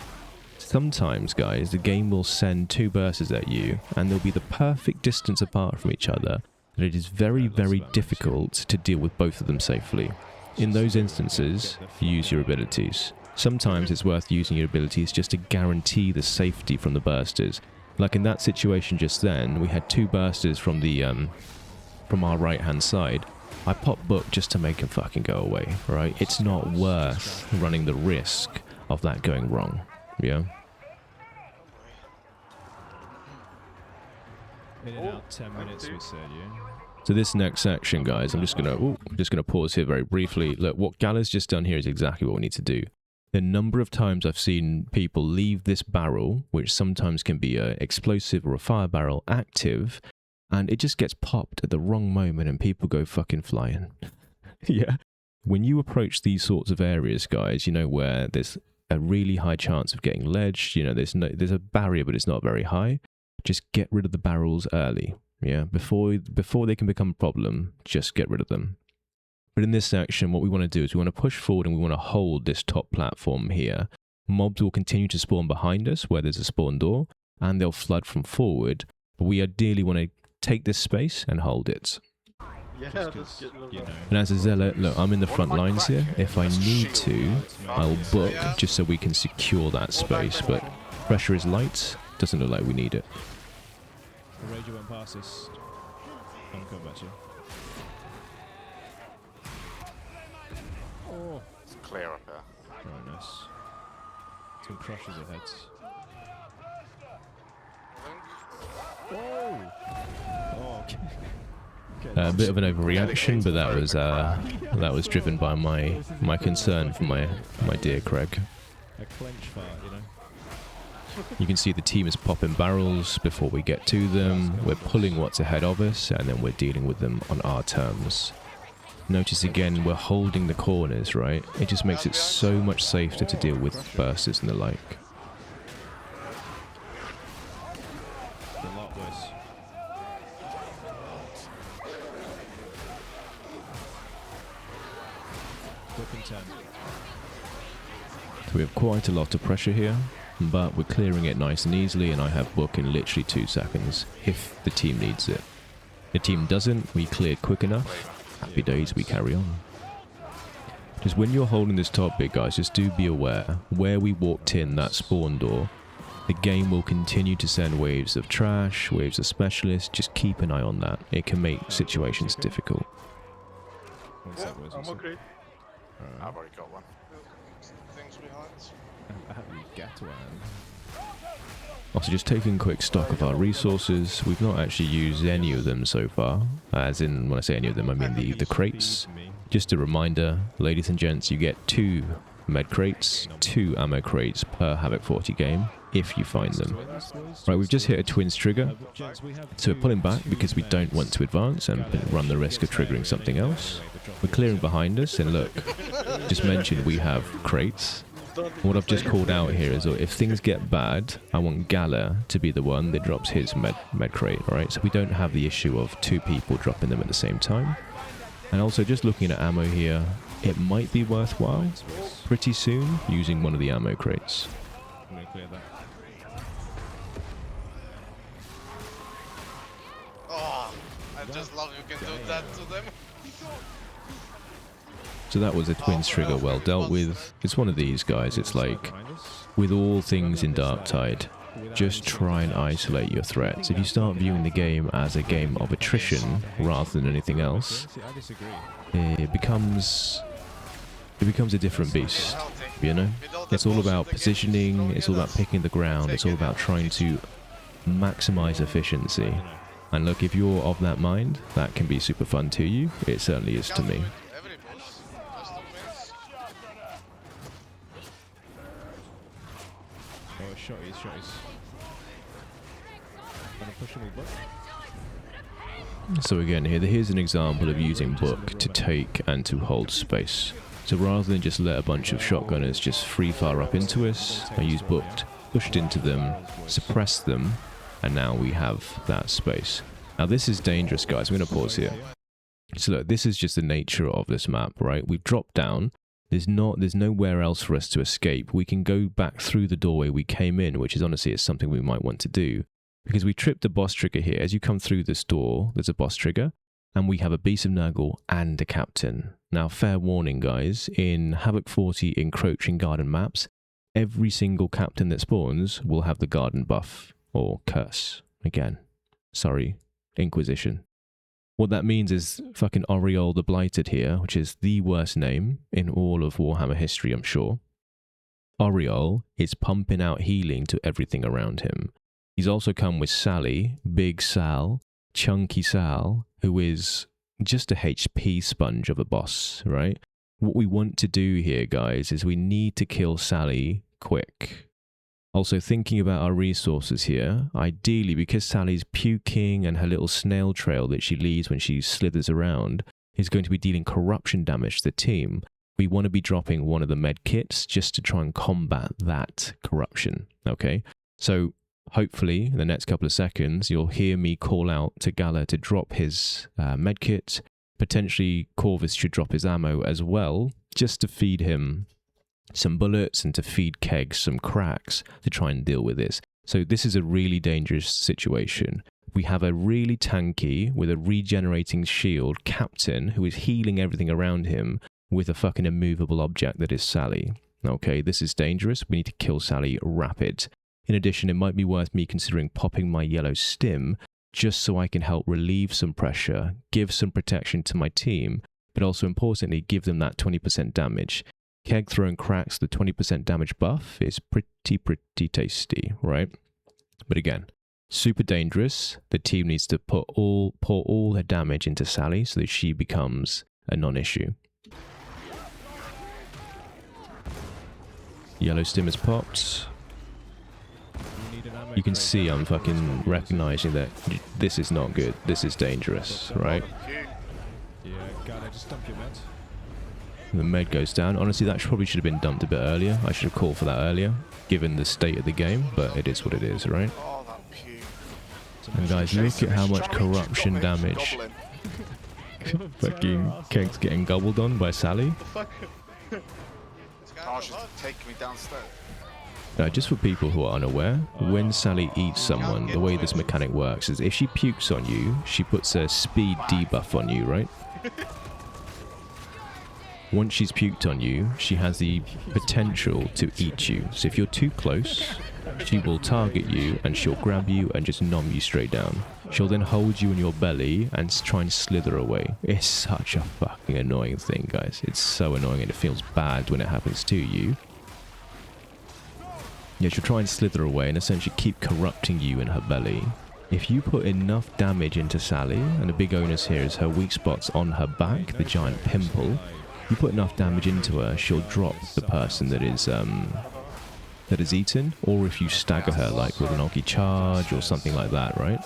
Sometimes, guys, the game will send 2 bursters at you, and they'll be the perfect distance apart from each other, and it is very difficult to deal with both of them safely. In those instances, use your abilities. Sometimes it's worth using your abilities just to guarantee the safety from the bursters. Like in that situation just then, we had 2 bursters from the from our right-hand side. I popped Book just to make him fucking go away, right? It's not worth running the risk of that going wrong, yeah? In and out 10 minutes, we said, yeah? So this next section, guys, I'm just gonna pause here very briefly. Look, what Gala's just done here is exactly what we need to do. The number of times I've seen people leave this barrel, which sometimes can be an explosive or a fire barrel, active, and it just gets popped at the wrong moment and people go fucking flying. Yeah. When you approach these sorts of areas, guys, you know, where there's a really high chance of getting ledged, you know, there's a barrier, but it's not very high. Just get rid of the barrels early. Yeah. Before they can become a problem, just get rid of them. But in this section, what we want to do is we want to push forward and we want to hold this top platform here. Mobs will continue to spawn behind us where there's a spawn door, and they'll flood from forward. But we ideally want to take this space and hold it. Yeah, Just just 'cause, get you know. And as a Zealot, look, I'm in the front lines here. If I need to, I'll book just so we can secure that space. But pressure is light. Doesn't look like we need it. The Rager went past us. I'm coming back to you. Oh, It's clear up here. right, nice. Some crushes of heads. Whoa! Oh, okay. A bit of an overreaction, but that was driven by my concern for my dear Craig. A clench fart, you know. You can see the team is popping barrels before we get to them. We're pulling what's ahead of us, and then we're dealing with them on our terms. Notice again, we're holding the corners, right? It just makes it so much safer to deal with bursters and the like. A lot worse. Book and 10. So we have quite a lot of pressure here, but we're clearing it nice and easily, and I have book in literally 2 seconds, if the team needs it. If the team doesn't, we clear quick enough. Happy days, we carry on. Just when you're holding this top bit, guys, just do be aware, where we walked in, that spawn door, the game will continue to send waves of trash, waves of specialists. Just keep an eye on that. It can make situations difficult. One sec, where's I'm this? okay. I've already got one. Things behind. How do we get to one? Also, just taking quick stock of our resources. We've not actually used any of them so far. As in, when I say any of them, I mean the crates. Just a reminder, ladies and gents, you get 2 med crates, 2 ammo crates per Havoc 40 game, if you find them. Right, we've just hit a twins trigger, so we're pulling back because we don't want to advance and run the risk of triggering something else. We're clearing behind us, and look, just mentioned we have crates. What I've just called out here is that if things get bad, I want Gala to be the one that drops his med crate, alright? So we don't have the issue of 2 people dropping them at the same time. And also, just looking at ammo here, it might be worthwhile pretty soon using one of the ammo crates. I'm gonna clear that. Oh, I just love you can do that to them. So that was a twins trigger well dealt with. It's one of these guys, it's like, with all things in Darktide, just try and isolate your threats. If you start viewing the game as a game of attrition rather than anything else, I disagree. it becomes a different beast, you know? It's all about positioning, it's all about picking the ground, it's all about trying to maximize efficiency. And look, if you're of that mind, that can be super fun to you. It certainly is to me. Every boss. Just 2 minutes. Oh, shotties. Gonna push him with book. So again, here's an example of using book to take and to hold space. So rather than just let a bunch of shotgunners just free fire up into us, I use booked, pushed into them, suppressed them, and now we have that space. Now this is dangerous, guys. I'm going to pause here. So look, this is just the nature of this map, right? We've dropped down. There's nowhere else for us to escape. We can go back through the doorway we came in, which is honestly something we might want to do. Because we tripped the boss trigger here. As you come through this door, there's a boss trigger. And we have a Beast of Nurgle and a captain. Now, fair warning, guys. In Havoc 40 Encroaching Garden maps, every single captain that spawns will have the garden buff. Or curse. Again. Sorry. Inquisition. What that means is fucking Oriole the Blighted here, which is the worst name in all of Warhammer history, I'm sure. Oriole is pumping out healing to everything around him. He's also come with Sally, Big Sal, Chunky Sal, who is just a HP sponge of a boss, right? What we want to do here, guys, is we need to kill Sally quick. Also, thinking about our resources here, ideally, because Sally's puking and her little snail trail that she leaves when she slithers around is going to be dealing corruption damage to the team, we want to be dropping one of the med kits just to try and combat that corruption, okay? So, hopefully, in the next couple of seconds, you'll hear me call out to Gala to drop his medkit. Potentially, Corvus should drop his ammo as well, just to feed him some bullets and to feed Keg some cracks to try and deal with this. So this is a really dangerous situation. We have a really tanky, with a regenerating shield, captain who is healing everything around him with a fucking immovable object that is Sally. Okay, this is dangerous. We need to kill Sally rapid. In addition, it might be worth me considering popping my yellow stim just so I can help relieve some pressure, give some protection to my team, but also importantly, give them that 20% damage. Keg throwing cracks the 20% damage buff is pretty tasty, right? But again, super dangerous. The team needs to pour all their damage into Sally so that she becomes a non-issue. Yellow stim is popped. You can see I'm fucking recognizing that this is not good. This is dangerous, right? Yeah, gotta just dump your meds. The med goes down. Honestly, that probably should have been dumped a bit earlier. I should have called for that earlier, given the state of the game, but it is what it is, right? Oh, that pew. And guys, look at how much corruption damage. Fucking Keg's getting gobbled on by Sally. Fuck. It's kind Oh, of she's fun. taking me downstairs. Just for people who are unaware, when Sally eats someone, the way this mechanic works is if she pukes on you, she puts a speed debuff on you, right? Once she's puked on you, she has the potential to eat you. So if you're too close, she will target you and she'll grab you and just nom you straight down. She'll then hold you in your belly and try and slither away. It's such a fucking annoying thing, guys. It's so annoying and it feels bad when it happens to you. Yeah, she'll try and slither away and essentially keep corrupting you in her belly. If you put enough damage into Sally, and the big onus here is her weak spots on her back, the giant pimple, you put enough damage into her, she'll drop the person that is eaten, or if you stagger her like with an Oggy charge or something like that, right?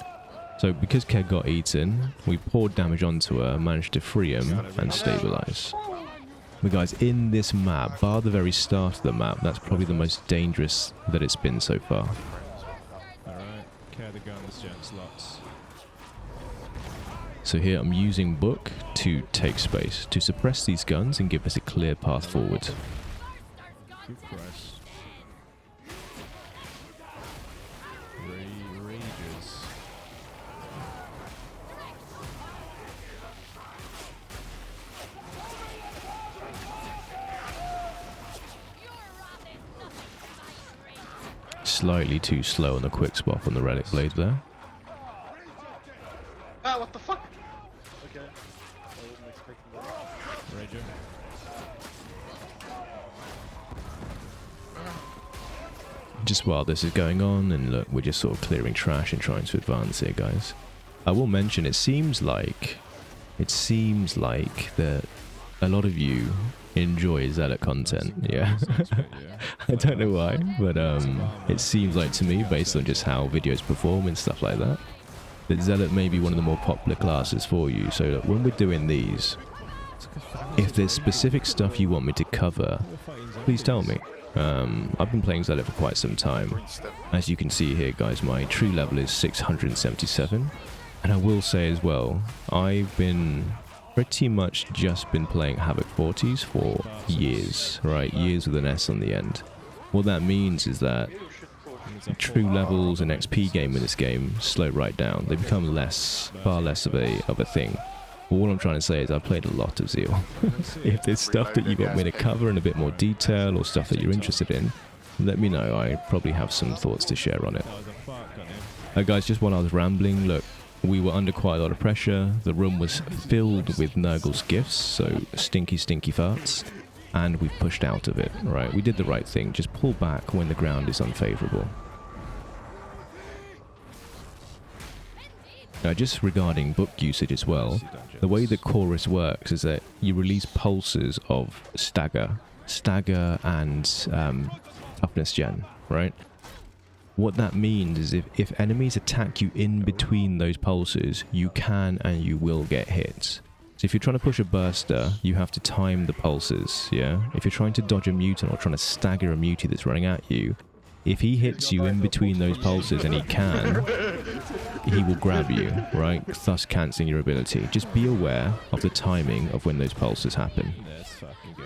So because Keg got eaten, we poured damage onto her, managed to free him and stabilize. But guys, in this map, bar the very start of the map, that's probably the most dangerous that it's been so far. Alright, care the guns, gents, lots. So here I'm using Book to take space, to suppress these guns and give us a clear path forward. Good Christ. Rages. Slightly too slow on the quick swap on the relic blade there. Ah, what the fuck? Okay. I wasn't expecting that. Rager. Just while this is going on, and look, we're just sort of clearing trash and trying to advance here, guys. I will mention, it seems like that a lot of you enjoy Zealot content, yeah. I don't know why, but it seems like to me, based on just how videos perform and stuff like that, that Zealot may be one of the more popular classes for you. So look, when we're doing these, if there's specific stuff you want me to cover, please tell me. I've been playing Zealot for quite some time. As you can see here, guys, my true level is 677. And I will say as well, I've been pretty much just been playing Havoc 40s for years, right? Years with an S on the end. What that means is that true levels and XP game in this game slow right down. They become far less of a thing. But what I'm trying to say is I've played a lot of Zeal. If there's stuff that you want me to cover in a bit more detail or stuff that you're interested in, let me know. I probably have some thoughts to share on it. Guys, just while I was rambling, look, we were under quite a lot of pressure. The room was filled with Nurgle's gifts, so stinky farts, and we've pushed out of it, right? We did the right thing. Just pull back when the ground is unfavorable. Now, just regarding book usage as well, the way the chorus works is that you release pulses of stagger and toughness gen, right? What that means is if enemies attack you in between those pulses, you can and you will get hit. So if you're trying to push a burster, you have to time the pulses, yeah? If you're trying to dodge a mutant or trying to stagger a mutie that's running at you, if he hits you in between those pulses, and he can, he will grab you, right? Thus cancelling your ability. Just be aware of the timing of when those pulses happen. Let's fucking go.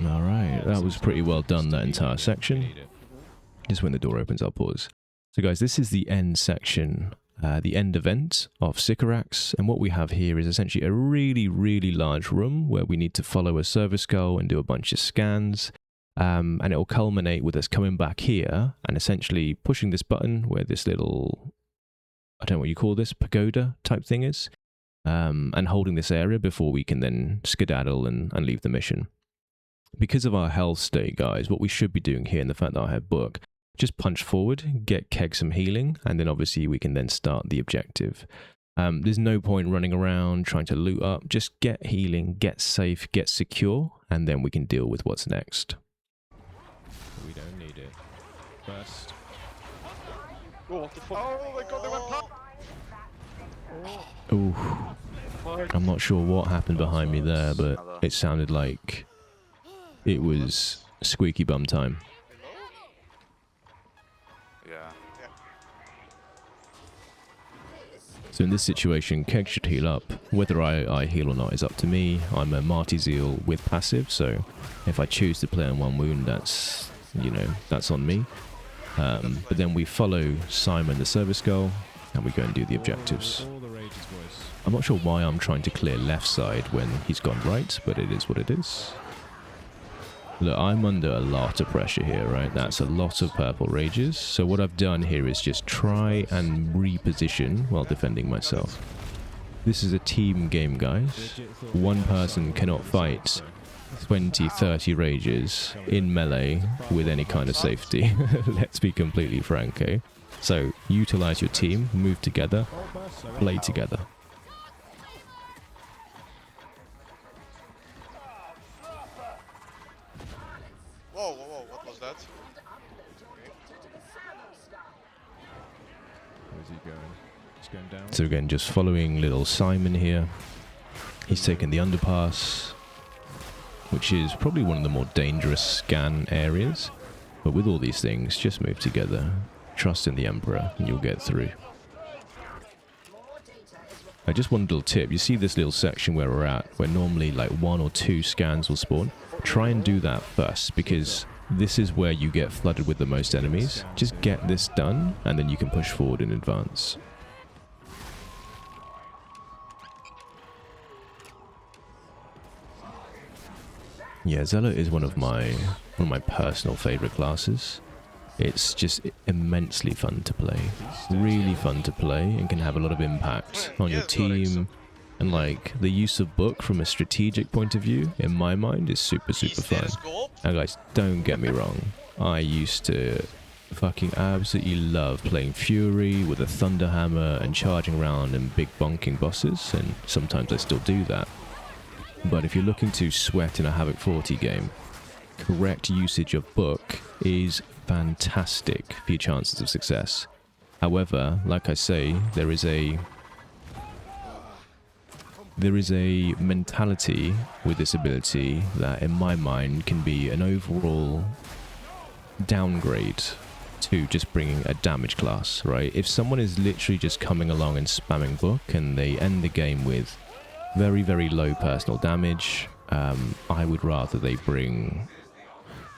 Alright, that was pretty well done, that entire section. Just when the door opens, I'll pause. So guys, this is the end section, the end event of Sycorax, and what we have here is essentially a really large room where we need to follow a service goal and do a bunch of scans. And it will culminate with us coming back here and essentially pushing this button where this little, I don't know what you call this, pagoda type thing is, and holding this area before we can then skedaddle and leave the mission. Because of our health state, guys, what we should be doing here, and the fact that I have book, just punch forward, get Keg some healing, and then obviously we can then start the objective. There's no point running around trying to loot up. Just get healing, get safe, get secure, and then we can deal with what's next. We don't need it. First. Oh, what the fuck? Oh my god, they went past. Ooh, Fuck. I'm not sure what happened behind me there, but it sounded like it was squeaky bum time. Yeah. So in this situation, Keg should heal up. Whether I heal or not is up to me. I'm a Marty Zeal with passive, so if I choose to play on one wound, that's, you know, that's on me. But then we follow Simon the service girl, and we go and do the objectives. All the rages, boys. I'm not sure why I'm trying to clear left side when he's gone right, but it is what it is. Look, I'm under a lot of pressure here, right? That's a lot of purple rages. So what I've done here is just try and reposition while defending myself. This is a team game, guys. One person cannot fight 20, 30 rages in melee with any kind of safety. Let's be completely frank, eh? So utilize your team, move together, play together. Whoa, whoa, whoa, what was that? Where's he going? He's going down. So again, just following little Simon here. He's taken the underpass, which is probably one of the more dangerous scan areas. But with all these things, just move together. Trust in the Emperor, and you'll get through. Just one little tip. You see this little section where we're at, where normally like 1 or 2 scans will spawn? Try and do that first, because this is where you get flooded with the most enemies. Just get this done, and then you can push forward in advance. Yeah, Zealot is one of my personal favorite classes. It's just immensely fun to play. Really fun to play, and can have a lot of impact on your team. And like, the use of book from a strategic point of view, in my mind, is super fun. Now guys, don't get me wrong. I used to fucking absolutely love playing Fury with a Thunder Hammer and charging around and big bonking bosses, and sometimes I still do that. But if you're looking to sweat in a Havoc 40 game, correct usage of book is fantastic for your chances of success. However, like I say, there is a mentality with this ability that in my mind can be an overall downgrade to just bringing a damage class, right? If someone is literally just coming along and spamming book and they end the game with very low personal damage, I would rather they bring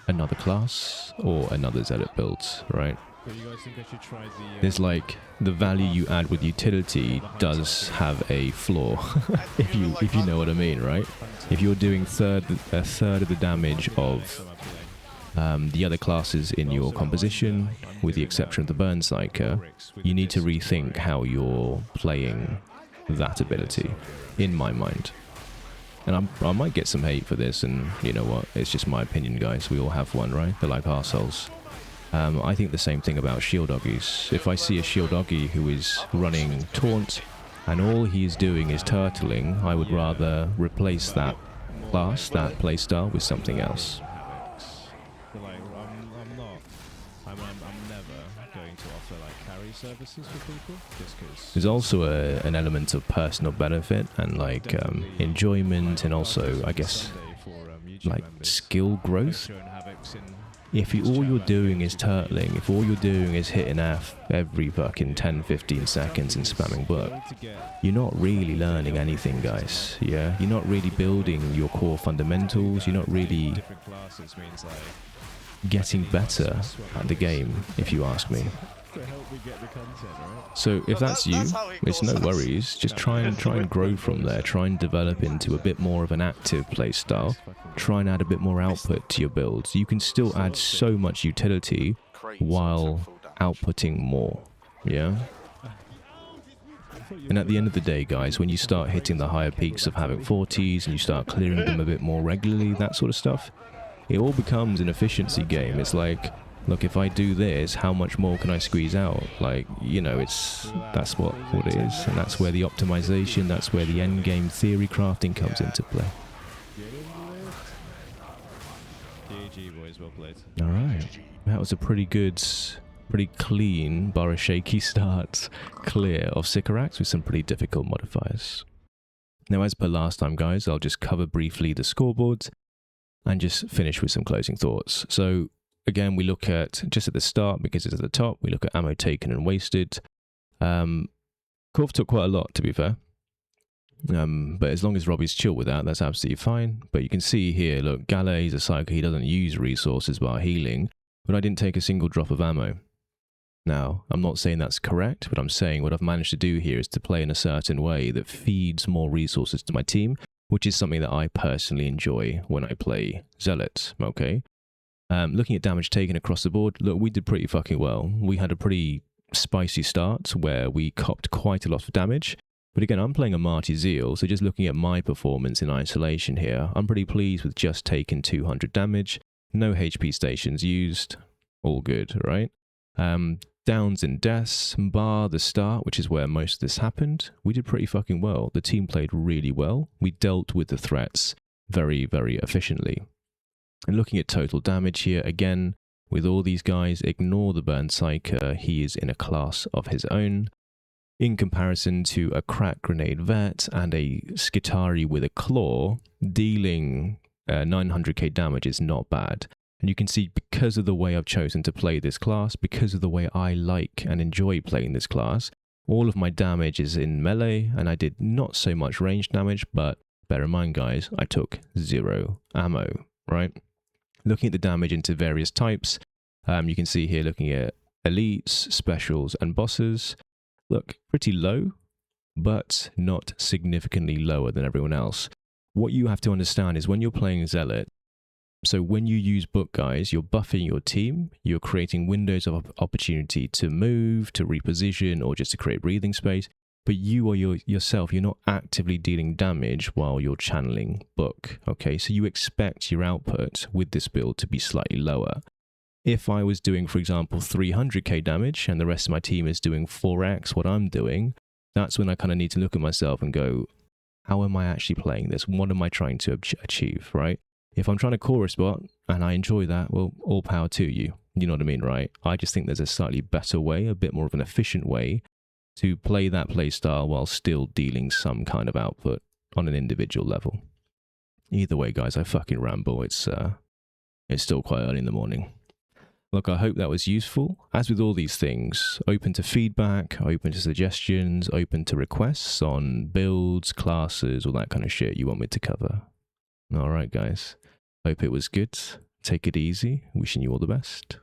another class or another Zealot build, right? But you guys think I should try the... There's like, the value you add with utility does have a flaw, if you know what I mean, right? If you're doing a third of the damage of the other classes in your composition, with the exception of the Burn Psyker, you need to rethink how you're playing that ability, in my mind. And I might get some hate for this, and you know what, it's just my opinion, guys. We all have one, right? They're like arseholes. I think the same thing about shield doggies. If I see a shield doggy who is running taunt and all he's doing is turtling, I would rather replace that class, that playstyle, with something else. But like, I'm never going to offer like carry services for people, just because. There's also an element of personal benefit and like enjoyment, and also, I guess, like skill growth. If all you're doing is turtling, if all you're doing is hitting F every fucking 10-15 seconds and spamming book, you're not really learning anything, guys. Yeah, you're not really building your core fundamentals. You're not really getting better at the game, if you ask me. To help me get the content, right? So if No, that's you, that's how it it's goes. no worries. Just try and grow from there. Try and develop into a bit more of an active playstyle. Try and add a bit more output to your builds. You can still add so much utility Cranes while took full damage. outputting more. Yeah? And at the end of the day, guys, when you start hitting the higher peaks of Havoc 40s and you start clearing them a bit more regularly, that sort of stuff, it all becomes an efficiency game. It's like, look, if I do this, how much more can I squeeze out? Like, you know, that's what it is. And that's where the optimization, that's where the end game theory crafting comes into play. GG, boys, well played. All right. That was a pretty good, pretty clean, bar a shaky start clear of Sycorax with some pretty difficult modifiers. Now, as per last time, guys, I'll just cover briefly the scoreboard and just finish with some closing thoughts. So, again, we look at, just at the start, because it's at the top, we look at ammo taken and wasted. Corv took quite a lot, to be fair. But as long as Robbie's chill with that, that's absolutely fine. But you can see here, look, Galle, he's a psycho, he doesn't use resources bar healing, but I didn't take a single drop of ammo. Now, I'm not saying that's correct, but I'm saying what I've managed to do here is to play in a certain way that feeds more resources to my team, which is something that I personally enjoy when I play Zealot, okay? Looking at damage taken across the board, look, we did pretty fucking well. We had a pretty spicy start where we copped quite a lot of damage. But again, I'm playing a Marty Zeal, so just looking at my performance in isolation here, I'm pretty pleased with just taking 200 damage, no HP stations used, all good, right? Downs and deaths, bar the start, which is where most of this happened, we did pretty fucking well. The team played really well. We dealt with the threats very, very efficiently. And looking at total damage here, again, with all these guys, ignore the Burn Psyker, he is in a class of his own. In comparison to a crack grenade vet and a Skitari with a claw, dealing 900k damage is not bad. And you can see, because of the way I've chosen to play this class, because of the way I like and enjoy playing this class, all of my damage is in melee, and I did not so much range damage, but bear in mind, guys, I took 0 ammo, right? Looking at the damage into various types, you can see here, looking at elites, specials, and bosses, look, pretty low, but not significantly lower than everyone else. What you have to understand is when you're playing Zealot, so when you use book, guys, you're buffing your team, you're creating windows of opportunity to move, to reposition, or just to create breathing space, but you or yourself, you're not actively dealing damage while you're channeling book, okay? So you expect your output with this build to be slightly lower. If I was doing, for example, 300k damage and the rest of my team is doing 4x what I'm doing, that's when I kind of need to look at myself and go, how am I actually playing this? What am I trying to achieve, right? If I'm trying to core a spot and I enjoy that, well, all power to you. You know what I mean, right? I just think there's a slightly better way, a bit more of an efficient way to play that play style while still dealing some kind of output on an individual level. Either way, guys, I fucking ramble. It's still quite early in the morning. Look, I hope that was useful. As with all these things, open to feedback, open to suggestions, open to requests on builds, classes, all that kind of shit you want me to cover. All right, guys. Hope it was good. Take it easy. Wishing you all the best.